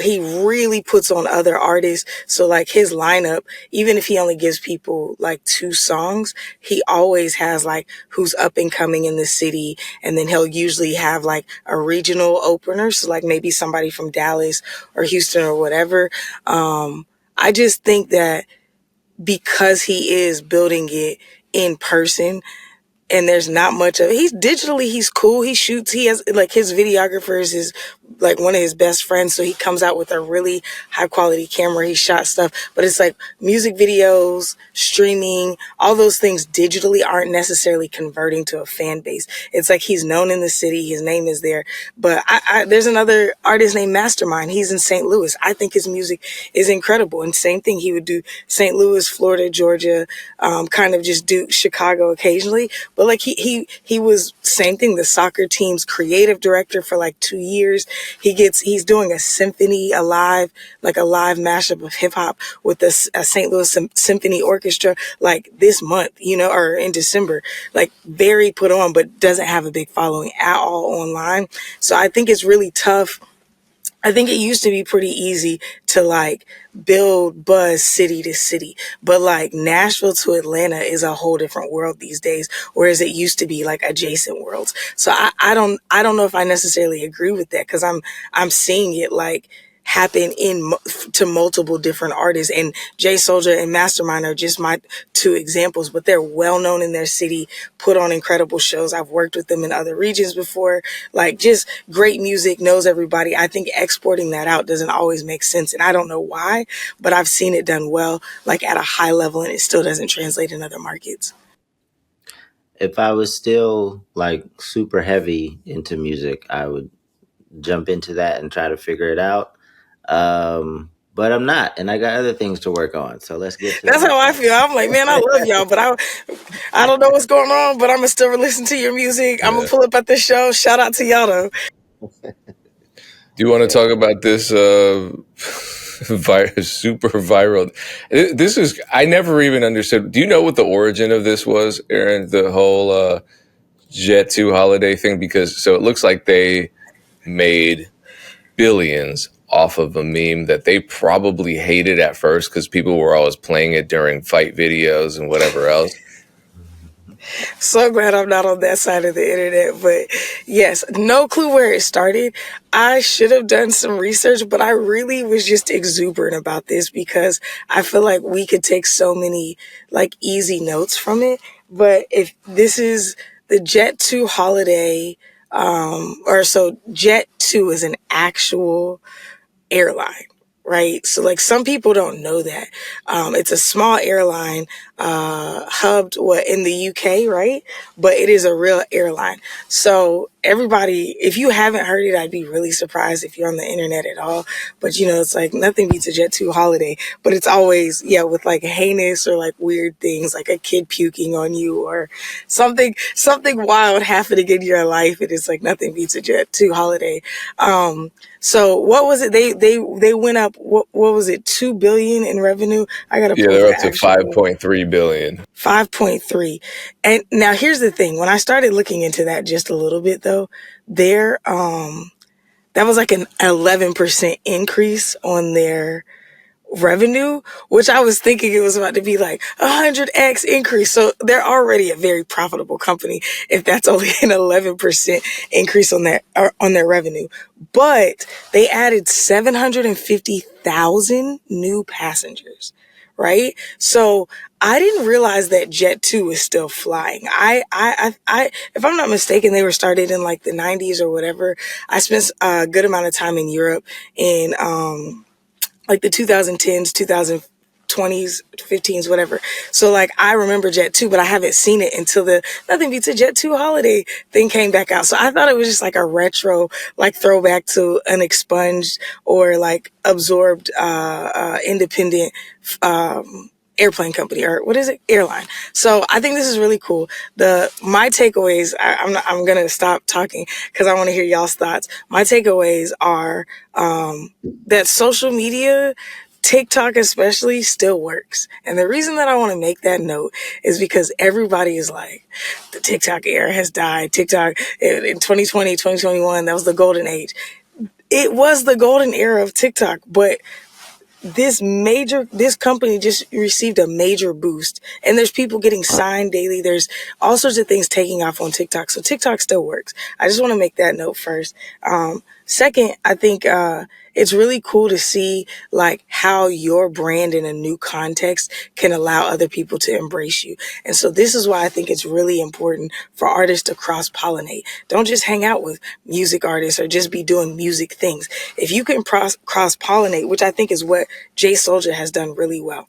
he really puts on other artists. So, like, his lineup, even if he only gives people like 2 songs, he always has like who's up and coming in the city. And then he'll usually have like a regional opener. So, like, maybe somebody from Dallas or Houston or whatever. I just think that because he is building it in person, and there's not much of it. He's cool. He shoots. He has like his videographer is like one of his best friends. So he comes out with a really high quality camera. He shot stuff, but it's like music videos, streaming, all those things digitally aren't necessarily converting to a fan base. It's like he's known in the city. His name is there. But there's another artist named Mastermind. He's in St. Louis. I think his music is incredible. And same thing, he would do St. Louis, Florida, Georgia, kind of just do Chicago occasionally. But like he was same thing, the soccer team's creative director for like 2 years. He's doing a symphony, a live mashup of hip hop with a St. Louis Symphony Orchestra like this month, or in December. Like, very put on, but doesn't have a big following at all online. So I think it's really tough. I think it used to be pretty easy to like build buzz city to city, but like Nashville to Atlanta is a whole different world these days, whereas it used to be like adjacent worlds. So I don't know if I necessarily agree with that, because I'm seeing it like happen to multiple different artists. And Jay Soulja and Mastermind are just my two examples, but they're well known in their city, put on incredible shows. I've worked with them in other regions before, like just great music, knows everybody. I think exporting that out doesn't always make sense. And I don't know why, but I've seen it done well, like at a high level, and it still doesn't translate in other markets. If I was still like super heavy into music, I would jump into that and try to figure it out. But I'm not, and I got other things to work on. So let's get to That's how I feel. I'm like, man, I love y'all, but I don't know what's going on, but I'm gonna still listen to your music. I'm gonna pull up at the show. Shout out to y'all though. Do you want to talk about this super viral? This is, I never even understood. Do you know what the origin of this was, Erinn? The whole Jet 2 holiday thing? Because so it looks like they made billions off of a meme that they probably hated at first because people were always playing it during fight videos and whatever else. So glad I'm not on that side of the internet, but yes, no clue where it started. I should have done some research, but I really was just exuberant about this because I feel like we could take so many like easy notes from it. But if this is the Jet 2 holiday, Jet 2 is an actual airline, right? So like some people don't know that. It's a small airline, hubbed in the UK, right? But it is a real airline. So everybody, if you haven't heard it, I'd be really surprised if you're on the internet at all. But it's like nothing beats a Jet 2 holiday, but it's always, with like heinous or like weird things, like a kid puking on you or something wild happening in your life. It is like nothing beats a Jet 2 holiday. So what was it? They went up, what was it? 2 billion in revenue. I got to pull they're up to 5.3 billion. 5.3. And now here's the thing. When I started looking into that just a little bit though, that was like an 11% increase on their revenue, which I was thinking it was about to be like 100x increase. So they're already a very profitable company if that's only an 11% increase on their revenue. But they added 750,000 new passengers, right? So I didn't realize that Jet 2 is still flying. I if I'm not mistaken, they were started in like the 90s or whatever. I spent a good amount of time in Europe in like the 2010s, 2020s, 15s, whatever. So like I remember Jet 2, but I haven't seen it until the Nothing Beats a Jet 2 holiday thing came back out. So I thought it was just like a retro, like throwback to an expunged or like absorbed independent airplane company, or what is it? Airline. So I think this is really cool. My takeaways, I'm going to stop talking because I want to hear y'all's thoughts. My takeaways are that social media, TikTok especially, still works. And the reason that I want to make that note is because everybody is like, the TikTok era has died. TikTok in 2020, 2021, that was the golden age. It was the golden era of TikTok, but this company just received a major boost, and there's people getting signed daily. There's all sorts of things taking off on TikTok. So TikTok still works. I just want to make that note first. Second, I think, it's really cool to see like how your brand in a new context can allow other people to embrace you. And so this is why I think it's really important for artists to cross-pollinate. Don't just hang out with music artists or just be doing music things. If you can cross-pollinate, which I think is what Jay Soulja has done really well.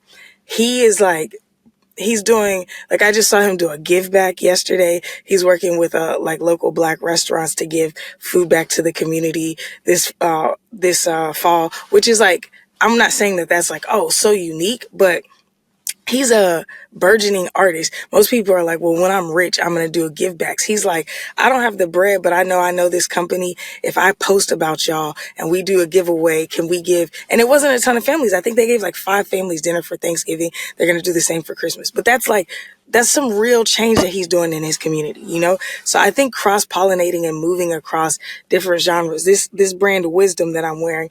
He's doing, like, I just saw him do a give back yesterday. He's working with like local Black restaurants to give food back to the community this fall, which is like, I'm not saying that that's like, oh, so unique, but he's a burgeoning artist. Most people are like, well, when I'm rich, I'm going to do a give backs. He's like, I don't have the bread, but I know this company. If I post about y'all and we do a giveaway, can we give? And it wasn't a ton of families. I think they gave like 5 families dinner for Thanksgiving. They're going to do the same for Christmas. But that's like that's some real change that he's doing in his community, you know? So I think cross-pollinating and moving across different genres. This brand Wisdom that I'm wearing,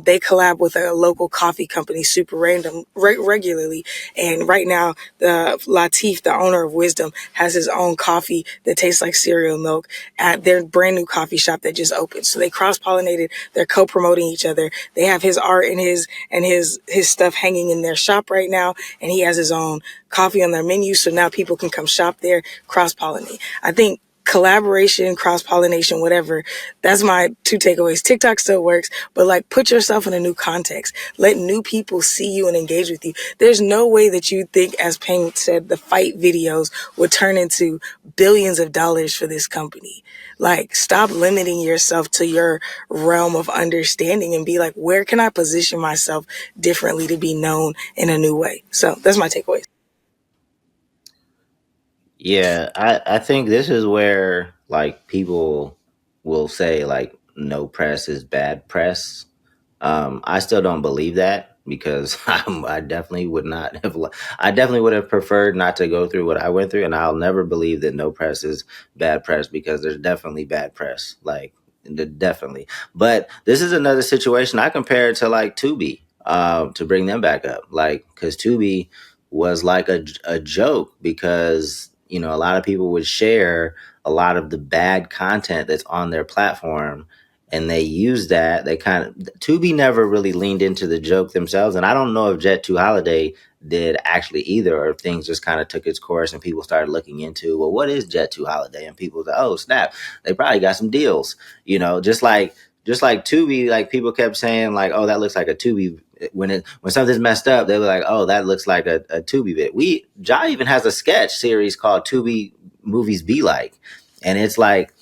they collab with a local coffee company, Super Random, regularly. And right now, the Latif, the owner of Wisdom, has his own coffee that tastes like cereal milk at their brand new coffee shop that just opened. So they cross-pollinated. They're co-promoting each other. They have his art and his stuff hanging in their shop right now, and he has his own coffee on their menu, so now people can come shop there, cross-pollinate. I think collaboration, cross-pollination, whatever, that's my 2 takeaways. TikTok still works, but like put yourself in a new context. Let new people see you and engage with you. There's no way that you think, as Peng said, the fight videos would turn into billions of dollars for this company. Like, stop limiting yourself to your realm of understanding and be like, where can I position myself differently to be known in a new way? So that's my takeaways. Yeah, I think this is where like people will say like no press is bad press. I still don't believe that because I definitely would not have. I definitely would have preferred not to go through what I went through, and I'll never believe that no press is bad press because there's definitely bad press, like definitely. But this is another situation I compare it to like Tubi, to bring them back up, like because Tubi was like a joke because a lot of people would share a lot of the bad content that's on their platform, and they use that. They kind of Tubi never really leaned into the joke themselves, and I don't know if Jet2 Holiday did actually either, or if things just kind of took its course and people started looking into, well, what is Jet2 Holiday, and people said, oh snap, they probably got some deals, just like Tubi, like people kept saying like, oh, that looks like a Tubi. When something's messed up, they were like, oh, that looks like a Tubi bit. Ja even has a sketch series called Tubi Movies Be Like, and it's like,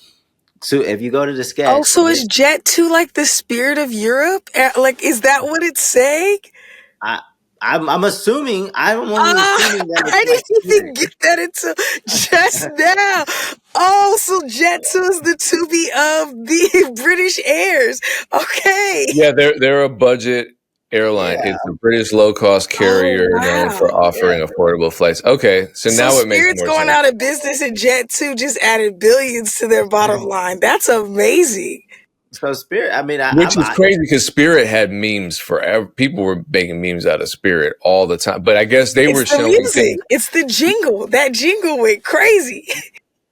so if you go to the sketch, Oh, so is Jet2 like the spirit of Europe? Like, is that what it's saying? I'm assuming. I'm only assuming that it's I like didn't even get that until just now. Oh, so Jet2 is the Tubi of the British Airs. Okay. Yeah, they're a budget airline. Yeah. It's a British low-cost carrier known for wow. offering affordable flights. Okay, so now it makes Spirit's more going sense. out of business and Jet2 just added billions to their bottom line. That's amazing. So Spirit. I mean, Which is crazy because Spirit had memes forever. People were making memes out of Spirit all the time. But I guess they were It's the showing music. things. It's the jingle. That jingle went crazy.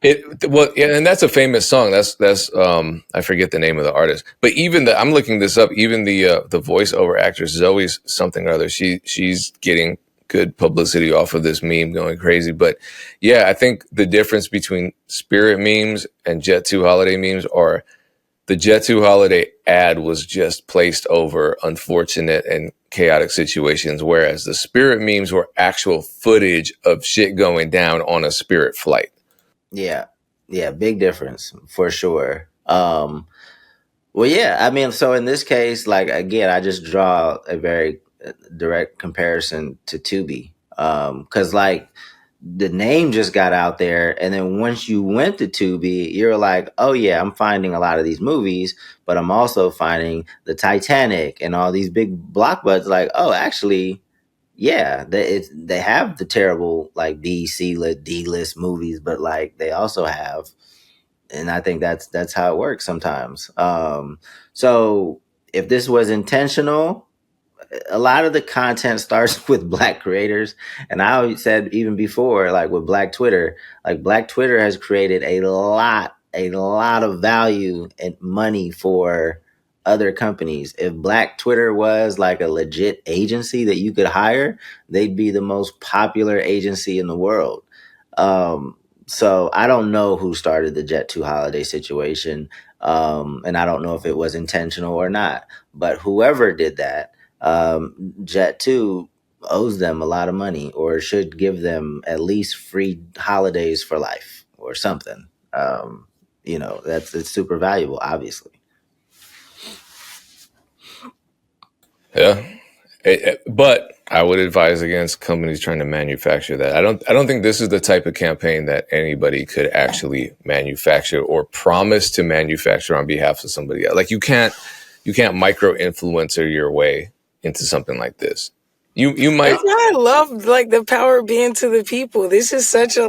And that's a famous song. That's I forget the name of the artist. But even I'm looking this up. Even the voiceover actress Zoe's something or other. She's getting good publicity off of this meme going crazy. But yeah, I think the difference between Spirit memes and Jet2 Holiday memes are the Jet2 Holiday ad was just placed over unfortunate and chaotic situations, whereas the Spirit memes were actual footage of shit going down on a Spirit flight. Yeah, big difference for sure. Well, yeah, I mean, so in this case, like again, I just draw a very direct comparison to Tubi, because like the name just got out there, and then once you went to Tubi, you're like, oh yeah, I'm finding a lot of these movies, but I'm also finding the Titanic and all these big blockbusters. Like, oh, actually, yeah, they have the terrible like B, C list, D list movies, but like they also have, and I think that's how it works sometimes. So if this was intentional, a lot of the content starts with Black creators, and I always said even before, like with Black Twitter, like Black Twitter has created a lot of value and money for other companies. If Black Twitter was like a legit agency that you could hire, they'd be the most popular agency in the world. So I don't know who started the Jet2 Holiday situation, and I don't know if it was intentional or not. But whoever did that, Jet2 owes them a lot of money, or should give them at least free holidays for life or something. It's super valuable, obviously. Yeah. But I would advise against companies trying to manufacture that. I don't think this is the type of campaign that anybody could actually manufacture or promise to manufacture on behalf of somebody else. Like you can't micro influencer your way into something like this. You might. That's why I love like the power of being to the people. This is such a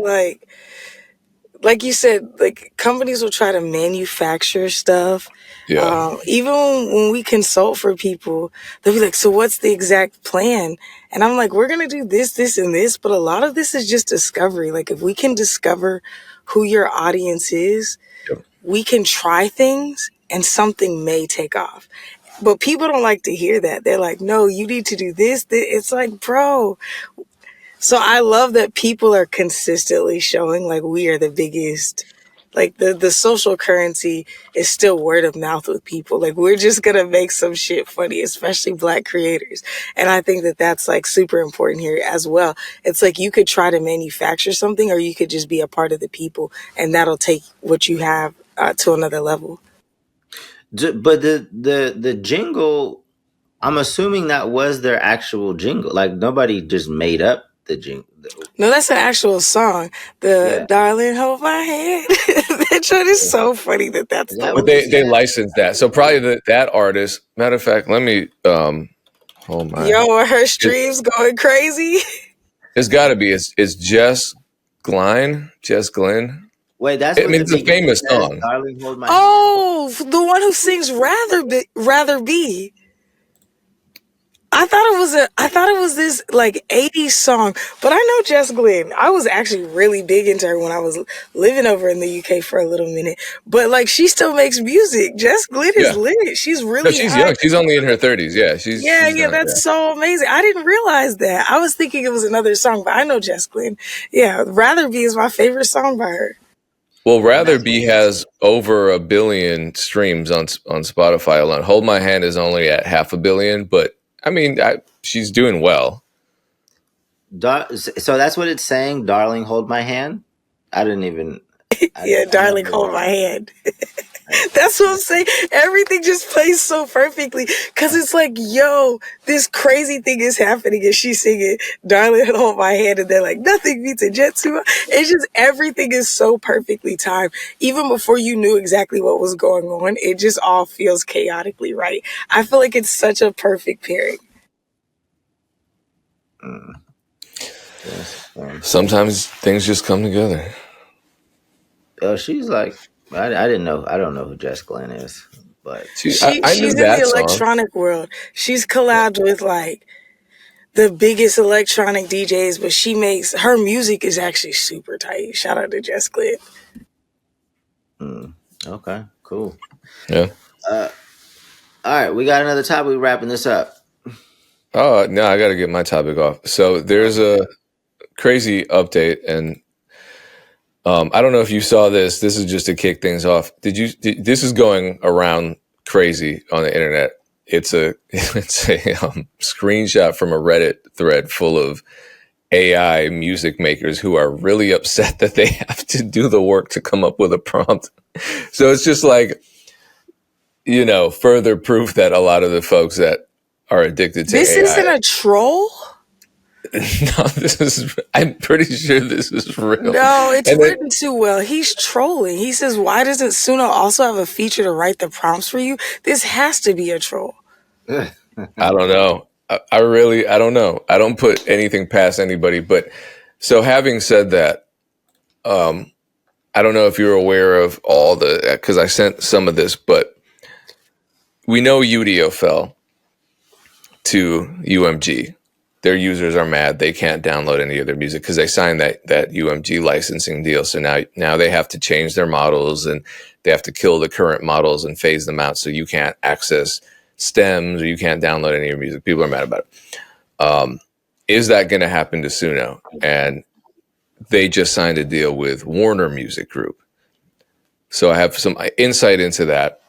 like you said, like companies will try to manufacture stuff. Yeah. Even when we consult for people, they'll be like, so what's the exact plan? And I'm like, we're going to do this, this, and this. But a lot of this is just discovery. Like if we can discover who your audience is, Yep. we can try things and something may take off. But people don't like to hear that. They're like, no, you need to do this. It's like, bro. So I love that people are consistently showing like we are the biggest, like the social currency is still word of mouth with people. Like we're just going to make some shit funny, especially Black creators. And I think that that's like super important here as well. It's like you could try to manufacture something or you could just be a part of the people and that'll take what you have to another level. But the jingle, I'm assuming that was their actual jingle. Like nobody just made up the jingle. No, that's an actual song. The Yeah. Darling Hold My Hand. That shit is so funny that's Is the that But what one. they licensed that. So probably that artist. Matter of fact, let me hold my. Yo, are her streams going crazy? It's got to be. It's Jess Glynn. Jess Glynn. Wait, that's I what mean, the it's a beginning famous says. song. Darling, hold my hand. Oh, the one who sings Rather Be. I thought it was this like 80s song, but I know Jess Glynn. I was actually really big into her when I was living over in the UK for a little minute. But like she still makes music. Jess Glynn is Yeah. lit. She's No, really she's hot. young. She's only in her 30s. Yeah, she's Yeah, done, that's so amazing. I didn't realize that. I was thinking it was another song, but I know Jess Glynn. Yeah, Rather Be is my favorite song by her. Well, Rather Be has over 1 billion streams on Spotify alone. Hold My Hand is only at 500 million, but I mean, she's doing well. So that's what it's saying. Darling, hold my hand. I didn't even. Yeah, Darling, Hold My Hand. That's what I'm saying. Everything just plays so perfectly because it's like, yo, this crazy thing is happening, and she's singing "Darling, Hold My Hand," and they're like, nothing beats a jet too. It's just everything is so perfectly timed. Even before you knew exactly what was going on, it just all feels chaotically right. I feel like it's such a perfect pairing. Yes, Sometimes things just come together. oh, she's like, I didn't know. I don't know who Jess Glynn is, but I knew She's in that the song. electronic world. She's collabed with like the biggest electronic DJs, but her music is actually super tight. Shout out to Jess Glynn. okay, cool. Yeah. All right, we got another topic. We're wrapping this up. Oh, no, I got to get my topic off. So there's a crazy update, and I don't know if you saw this. This is just to kick things off. This is going around crazy on the internet. It's a screenshot from a Reddit thread full of AI music makers who are really upset that they have to do the work to come up with a prompt. So it's just like, further proof that a lot of the folks that are addicted to This AI. isn't a troll? No, I'm pretty sure this is real. No, it's written too well. He's trolling. He says, why doesn't Suno also have a feature to write the prompts for you? This has to be a troll. I don't know. I don't know. I don't put anything past anybody. But so having said that, I don't know if you're aware of all because I sent some of this, but we know Udio fell to UMG. Their users are mad. They can't download any of their music because they signed that UMG licensing deal. So now they have to change their models and they have to kill the current models and phase them out. So you can't access stems or you can't download any of your music. People are mad about it. Is that going to happen to Suno? And they just signed a deal with Warner Music Group. So I have some insight into that.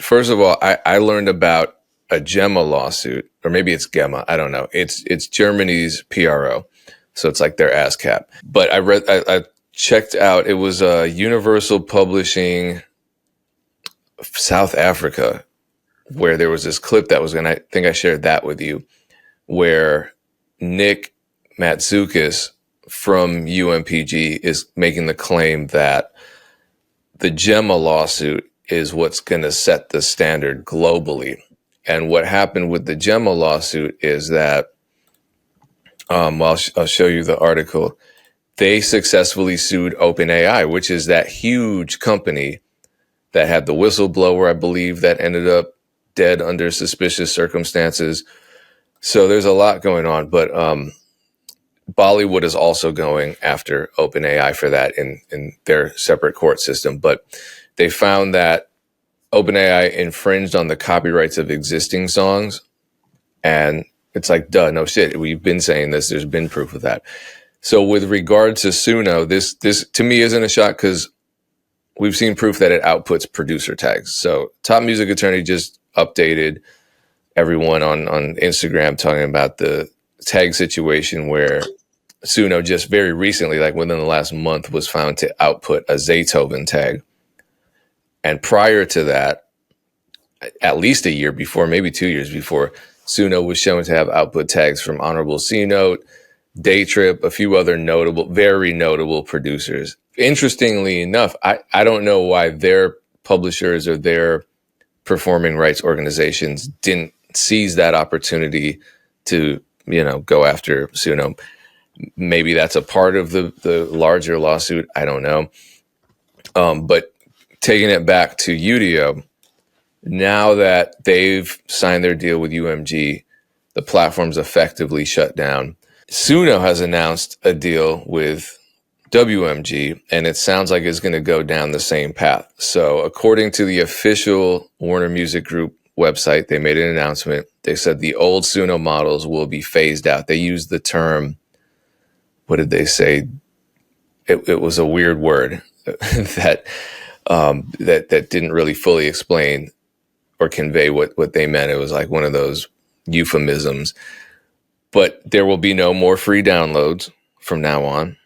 First of all, I learned about a Gemma lawsuit, or maybe it's Gemma. I don't know. It's Germany's PRO. So it's like their ASCAP. But I checked out, it was Universal Publishing South Africa, where there was this clip that was I think I shared that with you, where Nick Matsoukas from UMPG is making the claim that the Gemma lawsuit is what's going to set the standard globally. And what happened with the Gemma lawsuit is that I'll show you the article. They successfully sued OpenAI, which is that huge company that had the whistleblower, I believe, that ended up dead under suspicious circumstances. So there's a lot going on, but Bollywood is also going after OpenAI for that in their separate court system. But they found that OpenAI infringed on the copyrights of existing songs. And it's like, duh, no shit. We've been saying this. There's been proof of that. So with regard to Suno, this to me isn't a shock because we've seen proof that it outputs producer tags. So Top Music Attorney just updated everyone on Instagram talking about the tag situation where Suno just very recently, like within the last month, was found to output a Zaytoven tag. And prior to that, at least a year before, maybe 2 years before, Suno was shown to have output tags from Honorable C Note, Day Trip, a few other very notable producers. Interestingly enough, I don't know why their publishers or their performing rights organizations didn't seize that opportunity to, go after Suno. Maybe that's a part of the larger lawsuit. I don't know. But taking it back to Udio, now that they've signed their deal with UMG, the platform's effectively shut down. Suno has announced a deal with WMG, and it sounds like it's going to go down the same path. So according to the official Warner Music Group website, they made an announcement. They said the old Suno models will be phased out. They used the term, what did they say? It was a weird word that didn't really fully explain or convey what they meant. It was like one of those euphemisms. But there will be no more free downloads from now on.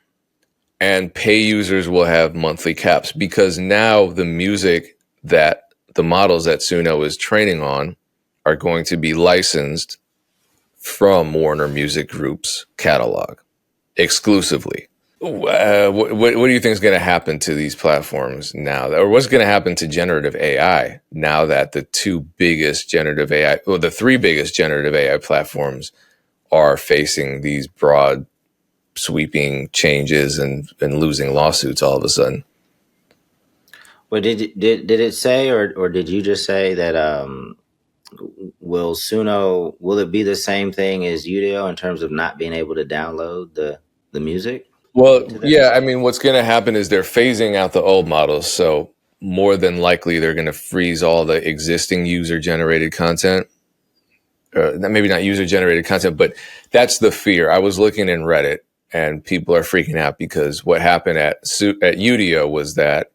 And pay users will have monthly caps because now the music that the models that Suno is training on are going to be licensed from Warner Music Group's catalog exclusively. What do you think is going to happen to these platforms now? Or what's going to happen to generative AI now that the three biggest generative AI platforms are facing these broad, sweeping changes and losing lawsuits all of a sudden? Well, did it say, or did you just say that will it be the same thing as Udio in terms of not being able to download the music? Well, yeah, I mean, what's going to happen is they're phasing out the old models. So more than likely, they're going to freeze all the existing user-generated content. Maybe not user-generated content, but that's the fear. I was looking in Reddit, and people are freaking out because what happened at Udio was that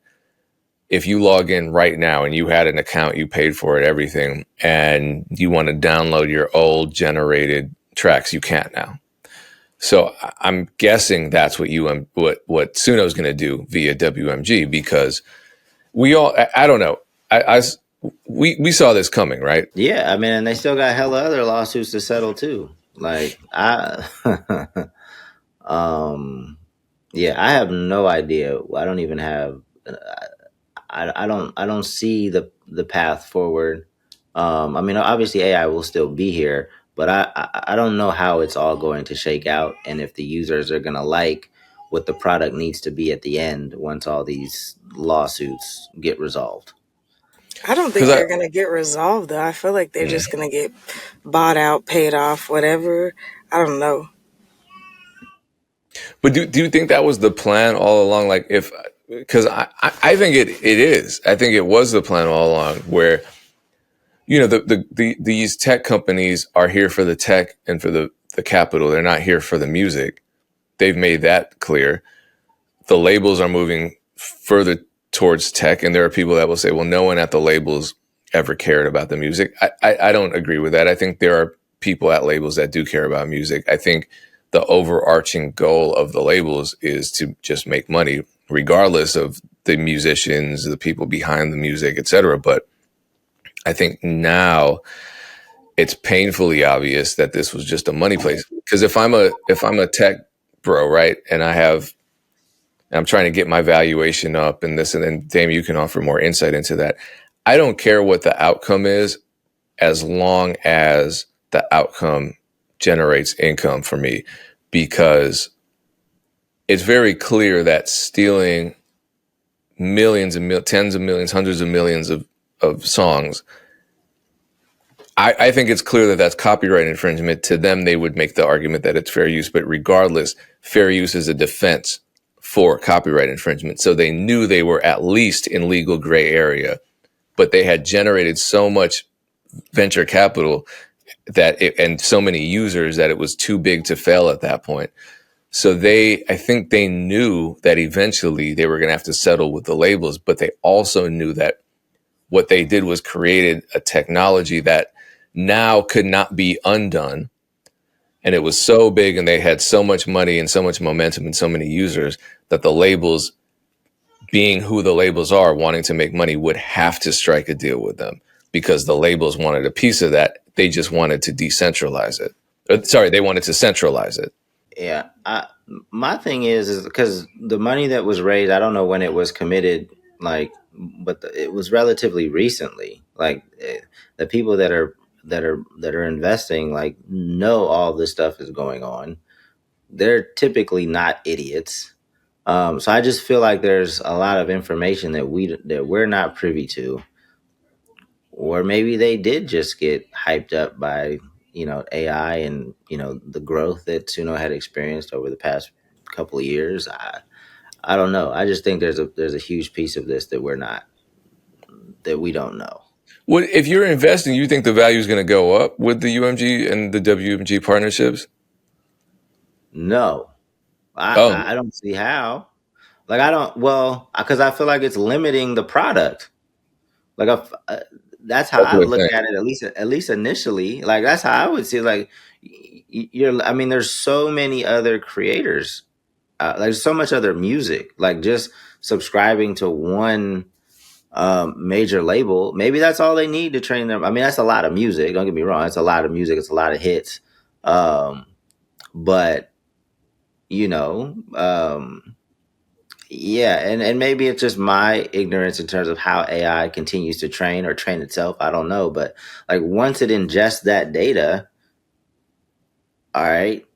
if you log in right now and you had an account, you paid for it, everything, and you want to download your old generated tracks, you can't now. So I'm guessing that's what Suno is going to do via WMG because I don't know. We saw this coming, right? Yeah, I mean, and they still got hella other lawsuits to settle too. Like yeah, I have no idea. I don't even have. I don't see the path forward. I mean, obviously AI will still be here, but I don't know how it's all going to shake out, and if the users are gonna like what the product needs to be at the end once all these lawsuits get resolved. I don't think they're going to get resolved, though. I feel like they're just going to get bought out, paid off, whatever. I don't know. But do you think that was the plan all along? Like because I think it is. I think it was the plan all along where, these tech companies are here for the tech and for the capital. They're not here for the music. They've made that clear. The labels are moving further towards tech, and there are people that will say, well, no one at the labels ever cared about the music. I don't agree with that. I think there are people at labels that do care about music. I think the overarching goal of the labels is to just make money, regardless of the musicians, the people behind the music, etc. But I think now it's painfully obvious that this was just a money place. Because if I'm a tech bro, right, and I'm trying to get my valuation up and this, and then Damien, you can offer more insight into that. I don't care what the outcome is, as long as the outcome generates income for me. because it's very clear that stealing millions and tens of millions, hundreds of millions of songs, I think it's clear that that's copyright infringement. To them, they would make the argument that it's fair use, but regardless, fair use is a defense for copyright infringement. So they knew they were at least in legal gray area, but they had generated so much venture capital and so many users that it was too big to fail at that point. So I think they knew that eventually they were going to have to settle with the labels, but they also knew that what they did was created a technology that now could not be undone. And it was so big and they had so much money and so much momentum and so many users that the labels, being who the labels are, wanting to make money, would have to strike a deal with them because the labels wanted a piece of that. They just wanted to decentralize it. They wanted to centralize it. Yeah. My thing is because the money that was raised, I don't know when it was committed, like, but it was relatively recently. Like the people that are investing, like, know all this stuff is going on. They're typically not idiots. So I just feel like there's a lot of information that we're not privy to, or maybe they did just get hyped up by AI and the growth that Suno had experienced over the past couple of years. I don't know. I just think there's a huge piece of this that we don't know. Well, if you're investing, you think the value is going to go up with the UMG and the WMG partnerships? No, I don't see how. Like because I feel like it's limiting the product. Like that's how I look at it. At least initially, like that's how I would see it. Like I mean, there's so many other creators. There's so much other music. Like just subscribing to one major label, maybe that's all they need to train them. I mean, that's a lot of music. Don't get me wrong. It's a lot of music. It's a lot of hits. But yeah, and maybe it's just my ignorance in terms of how AI continues to train or train itself. I don't know, but like once it ingests that data, all right,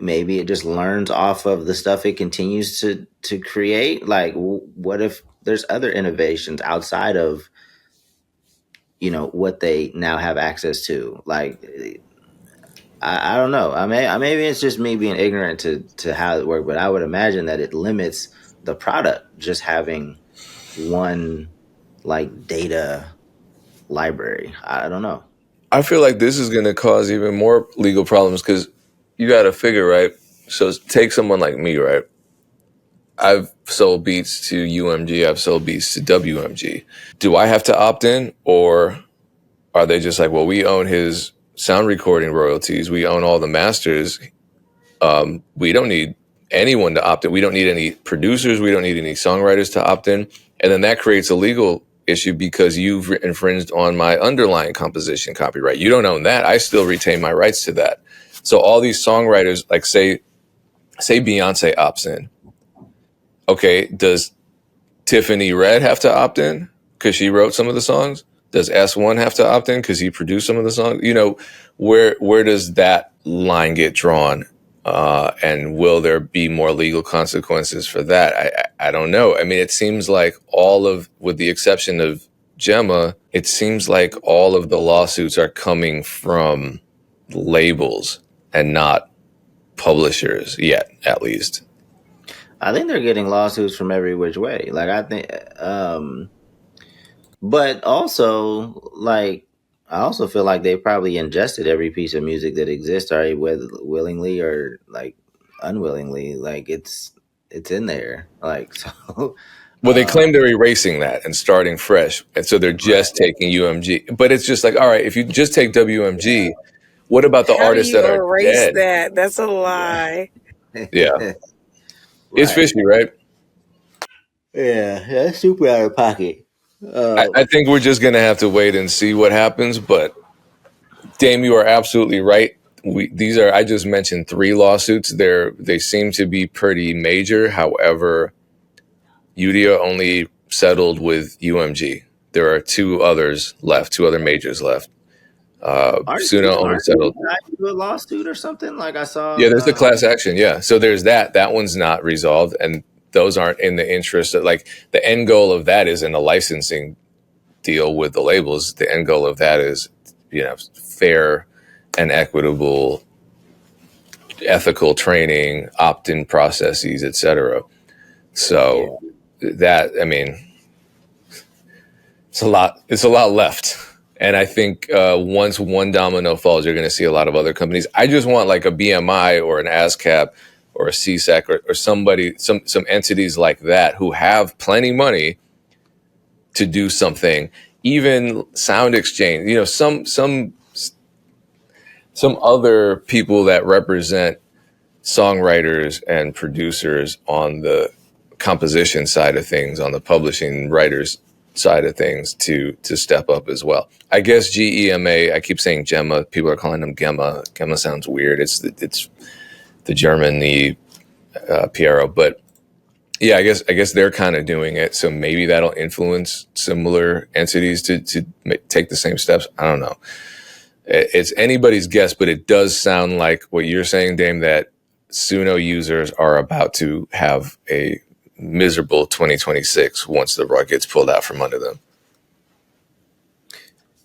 maybe it just learns off of the stuff it continues to create. Like, what if there's other innovations outside of what they now have access to? Like, I don't know. Maybe it's just me being ignorant to how it works, but I would imagine that it limits the product just having one like data library. I don't know. I feel like this is going to cause even more legal problems because you got to figure, right? So take someone like me, right? I've sold beats to UMG. I've sold beats to WMG. Do I have to opt in, or are they just like, well, we own his sound recording royalties. We own all the masters. We don't need anyone to opt in. We don't need any producers. We don't need any songwriters to opt in. And then that creates a legal issue because you've infringed on my underlying composition copyright. You don't own that. I still retain my rights to that. So all these songwriters, like say Beyonce opts in. Okay, does Tiffany Red have to opt in because she wrote some of the songs? Does S1 have to opt in because he produced some of the songs? Where does that line get drawn? And will there be more legal consequences for that? I don't know. I mean, it seems like with the exception of Gemma, it seems like all of the lawsuits are coming from labels and not publishers yet, at least. I think they're getting lawsuits from every which way. Like I think, but also like I also feel like they probably ingested every piece of music that exists, already, whether willingly or like unwillingly. Like it's in there. Like so. Well, they claim they're erasing that and starting fresh, and so they're just taking UMG. But it's just like, all right, if you just take WMG, what about the artists that are dead? That? That's a lie. Yeah. It's fishy, right? Yeah, that's super out of pocket. I think we're just going to have to wait and see what happens. But Dame, you are absolutely right. I just mentioned 3 lawsuits. They seem to be pretty major. However, Udia only settled with UMG. There are 2 others left, 2 other majors left. Suno only settled. Do a lawsuit or something like I saw. Yeah, there's the class action. Yeah, so there's that. That one's not resolved, and those aren't in the interest of, like, the end goal of that isn't a licensing deal with the labels. The end goal of that is, fair and equitable, ethical training, opt-in processes, etc. So that, I mean, it's a lot. It's a lot left. And I think once one domino falls, you're going to see a lot of other companies. I just want like a BMI or an ASCAP or a CSAC or somebody, some entities like that who have plenty money to do something. Even Sound Exchange, some other people that represent songwriters and producers on the composition side of things, on the publishing writers side of things, to step up as well. I guess GEMA, I keep saying Gemma, people are calling them Gemma. Gemma sounds weird. It's the German, the PRO, but yeah, I guess they're kind of doing it. So maybe that'll influence similar entities to take the same steps. I don't know. It's anybody's guess, but it does sound like what you're saying, Dame, that Suno users are about to have a miserable 2026 once the rug gets pulled out from under them.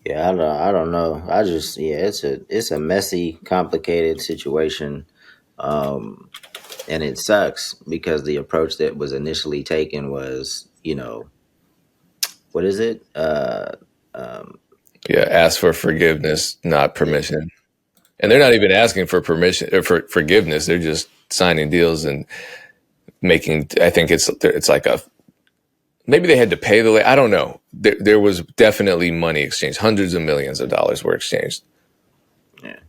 Yeah, I don't know. It's a messy, complicated situation, and it sucks because the approach that was initially taken was, what is it? Ask for forgiveness, not permission. And they're not even asking for permission or for forgiveness. They're just signing deals and making. I think it's like maybe they had to pay I don't know. There was definitely money exchanged. Hundreds of millions of dollars were exchanged. Yeah.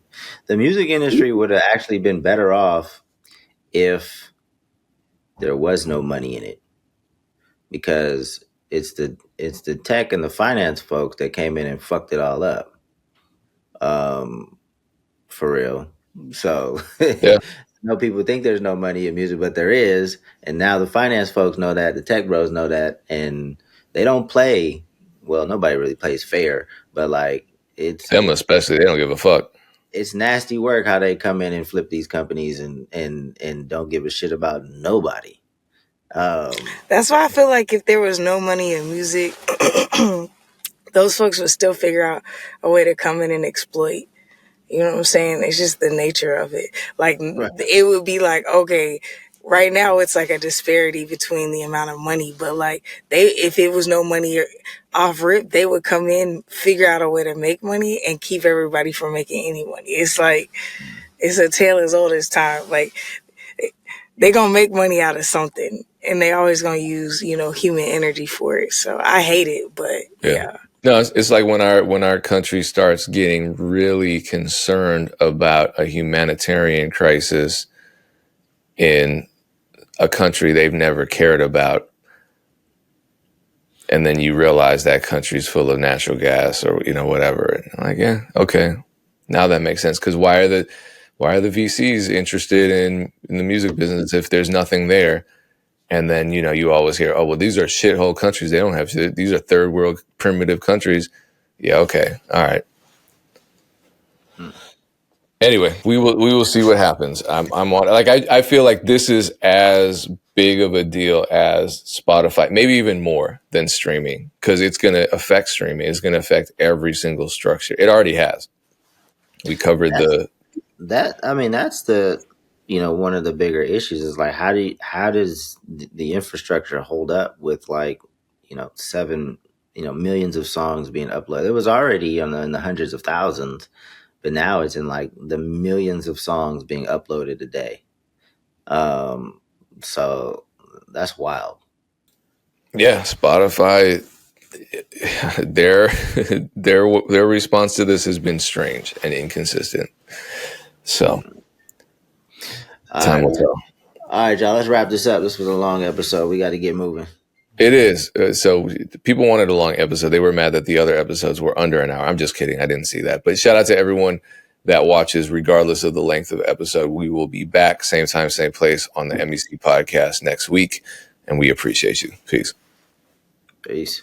The music industry would have actually been better off if there was no money in it, because it's the tech and the finance folks that came in and fucked it all up. For real. So Yeah. people think there's no money in music, but there is. And now the finance folks know that, the tech bros know that, and they don't play. Well, nobody really plays fair, but like them especially, they don't give a fuck. It's nasty work how they come in and flip these companies and don't give a shit about nobody. That's why I feel like if there was no money in music, those folks would still figure out a way to come in and exploit. You know what I'm saying? It's just the nature of it. Like, right. It would be like, okay, right now it's like a disparity between the amount of money, but like if it was no money off rip, they would come in, figure out a way to make money and keep everybody from making any money. It's like, it's a tale as old as time. Like, they gonna make money out of something, and they always gonna use, human energy for it. So I hate it, but yeah. No, it's like when our country starts getting really concerned about a humanitarian crisis in a country they've never cared about, and then you realize that country's full of natural gas or whatever. And like, yeah, okay, now that makes sense. Because why are the VCs interested in the music business if there's nothing there? And then, you always hear, oh, well, these are shithole countries. They don't have shit. These are third world primitive countries. Yeah, okay. All right. Anyway, we will see what happens. I'm on. Like, I feel like this is as big of a deal as Spotify, maybe even more than streaming, because it's going to affect streaming. It's going to affect every single structure. It already has. We covered that's the one of the bigger issues is like, how does the infrastructure hold up with like, 7, millions of songs being uploaded? It was already in the hundreds of thousands, but now it's in like the millions of songs being uploaded a day. So that's wild. Yeah, Spotify, their response to this has been strange and inconsistent. So time will tell. All right, y'all, let's wrap this up. This was a long episode. We got to get moving. It is. So people wanted a long episode. They were mad that the other episodes were under an hour. I'm just kidding. I didn't see that. But shout out to everyone that watches, regardless of the length of the episode. We will be back same time, same place on the MEC podcast next week. And we appreciate you. Peace. Peace.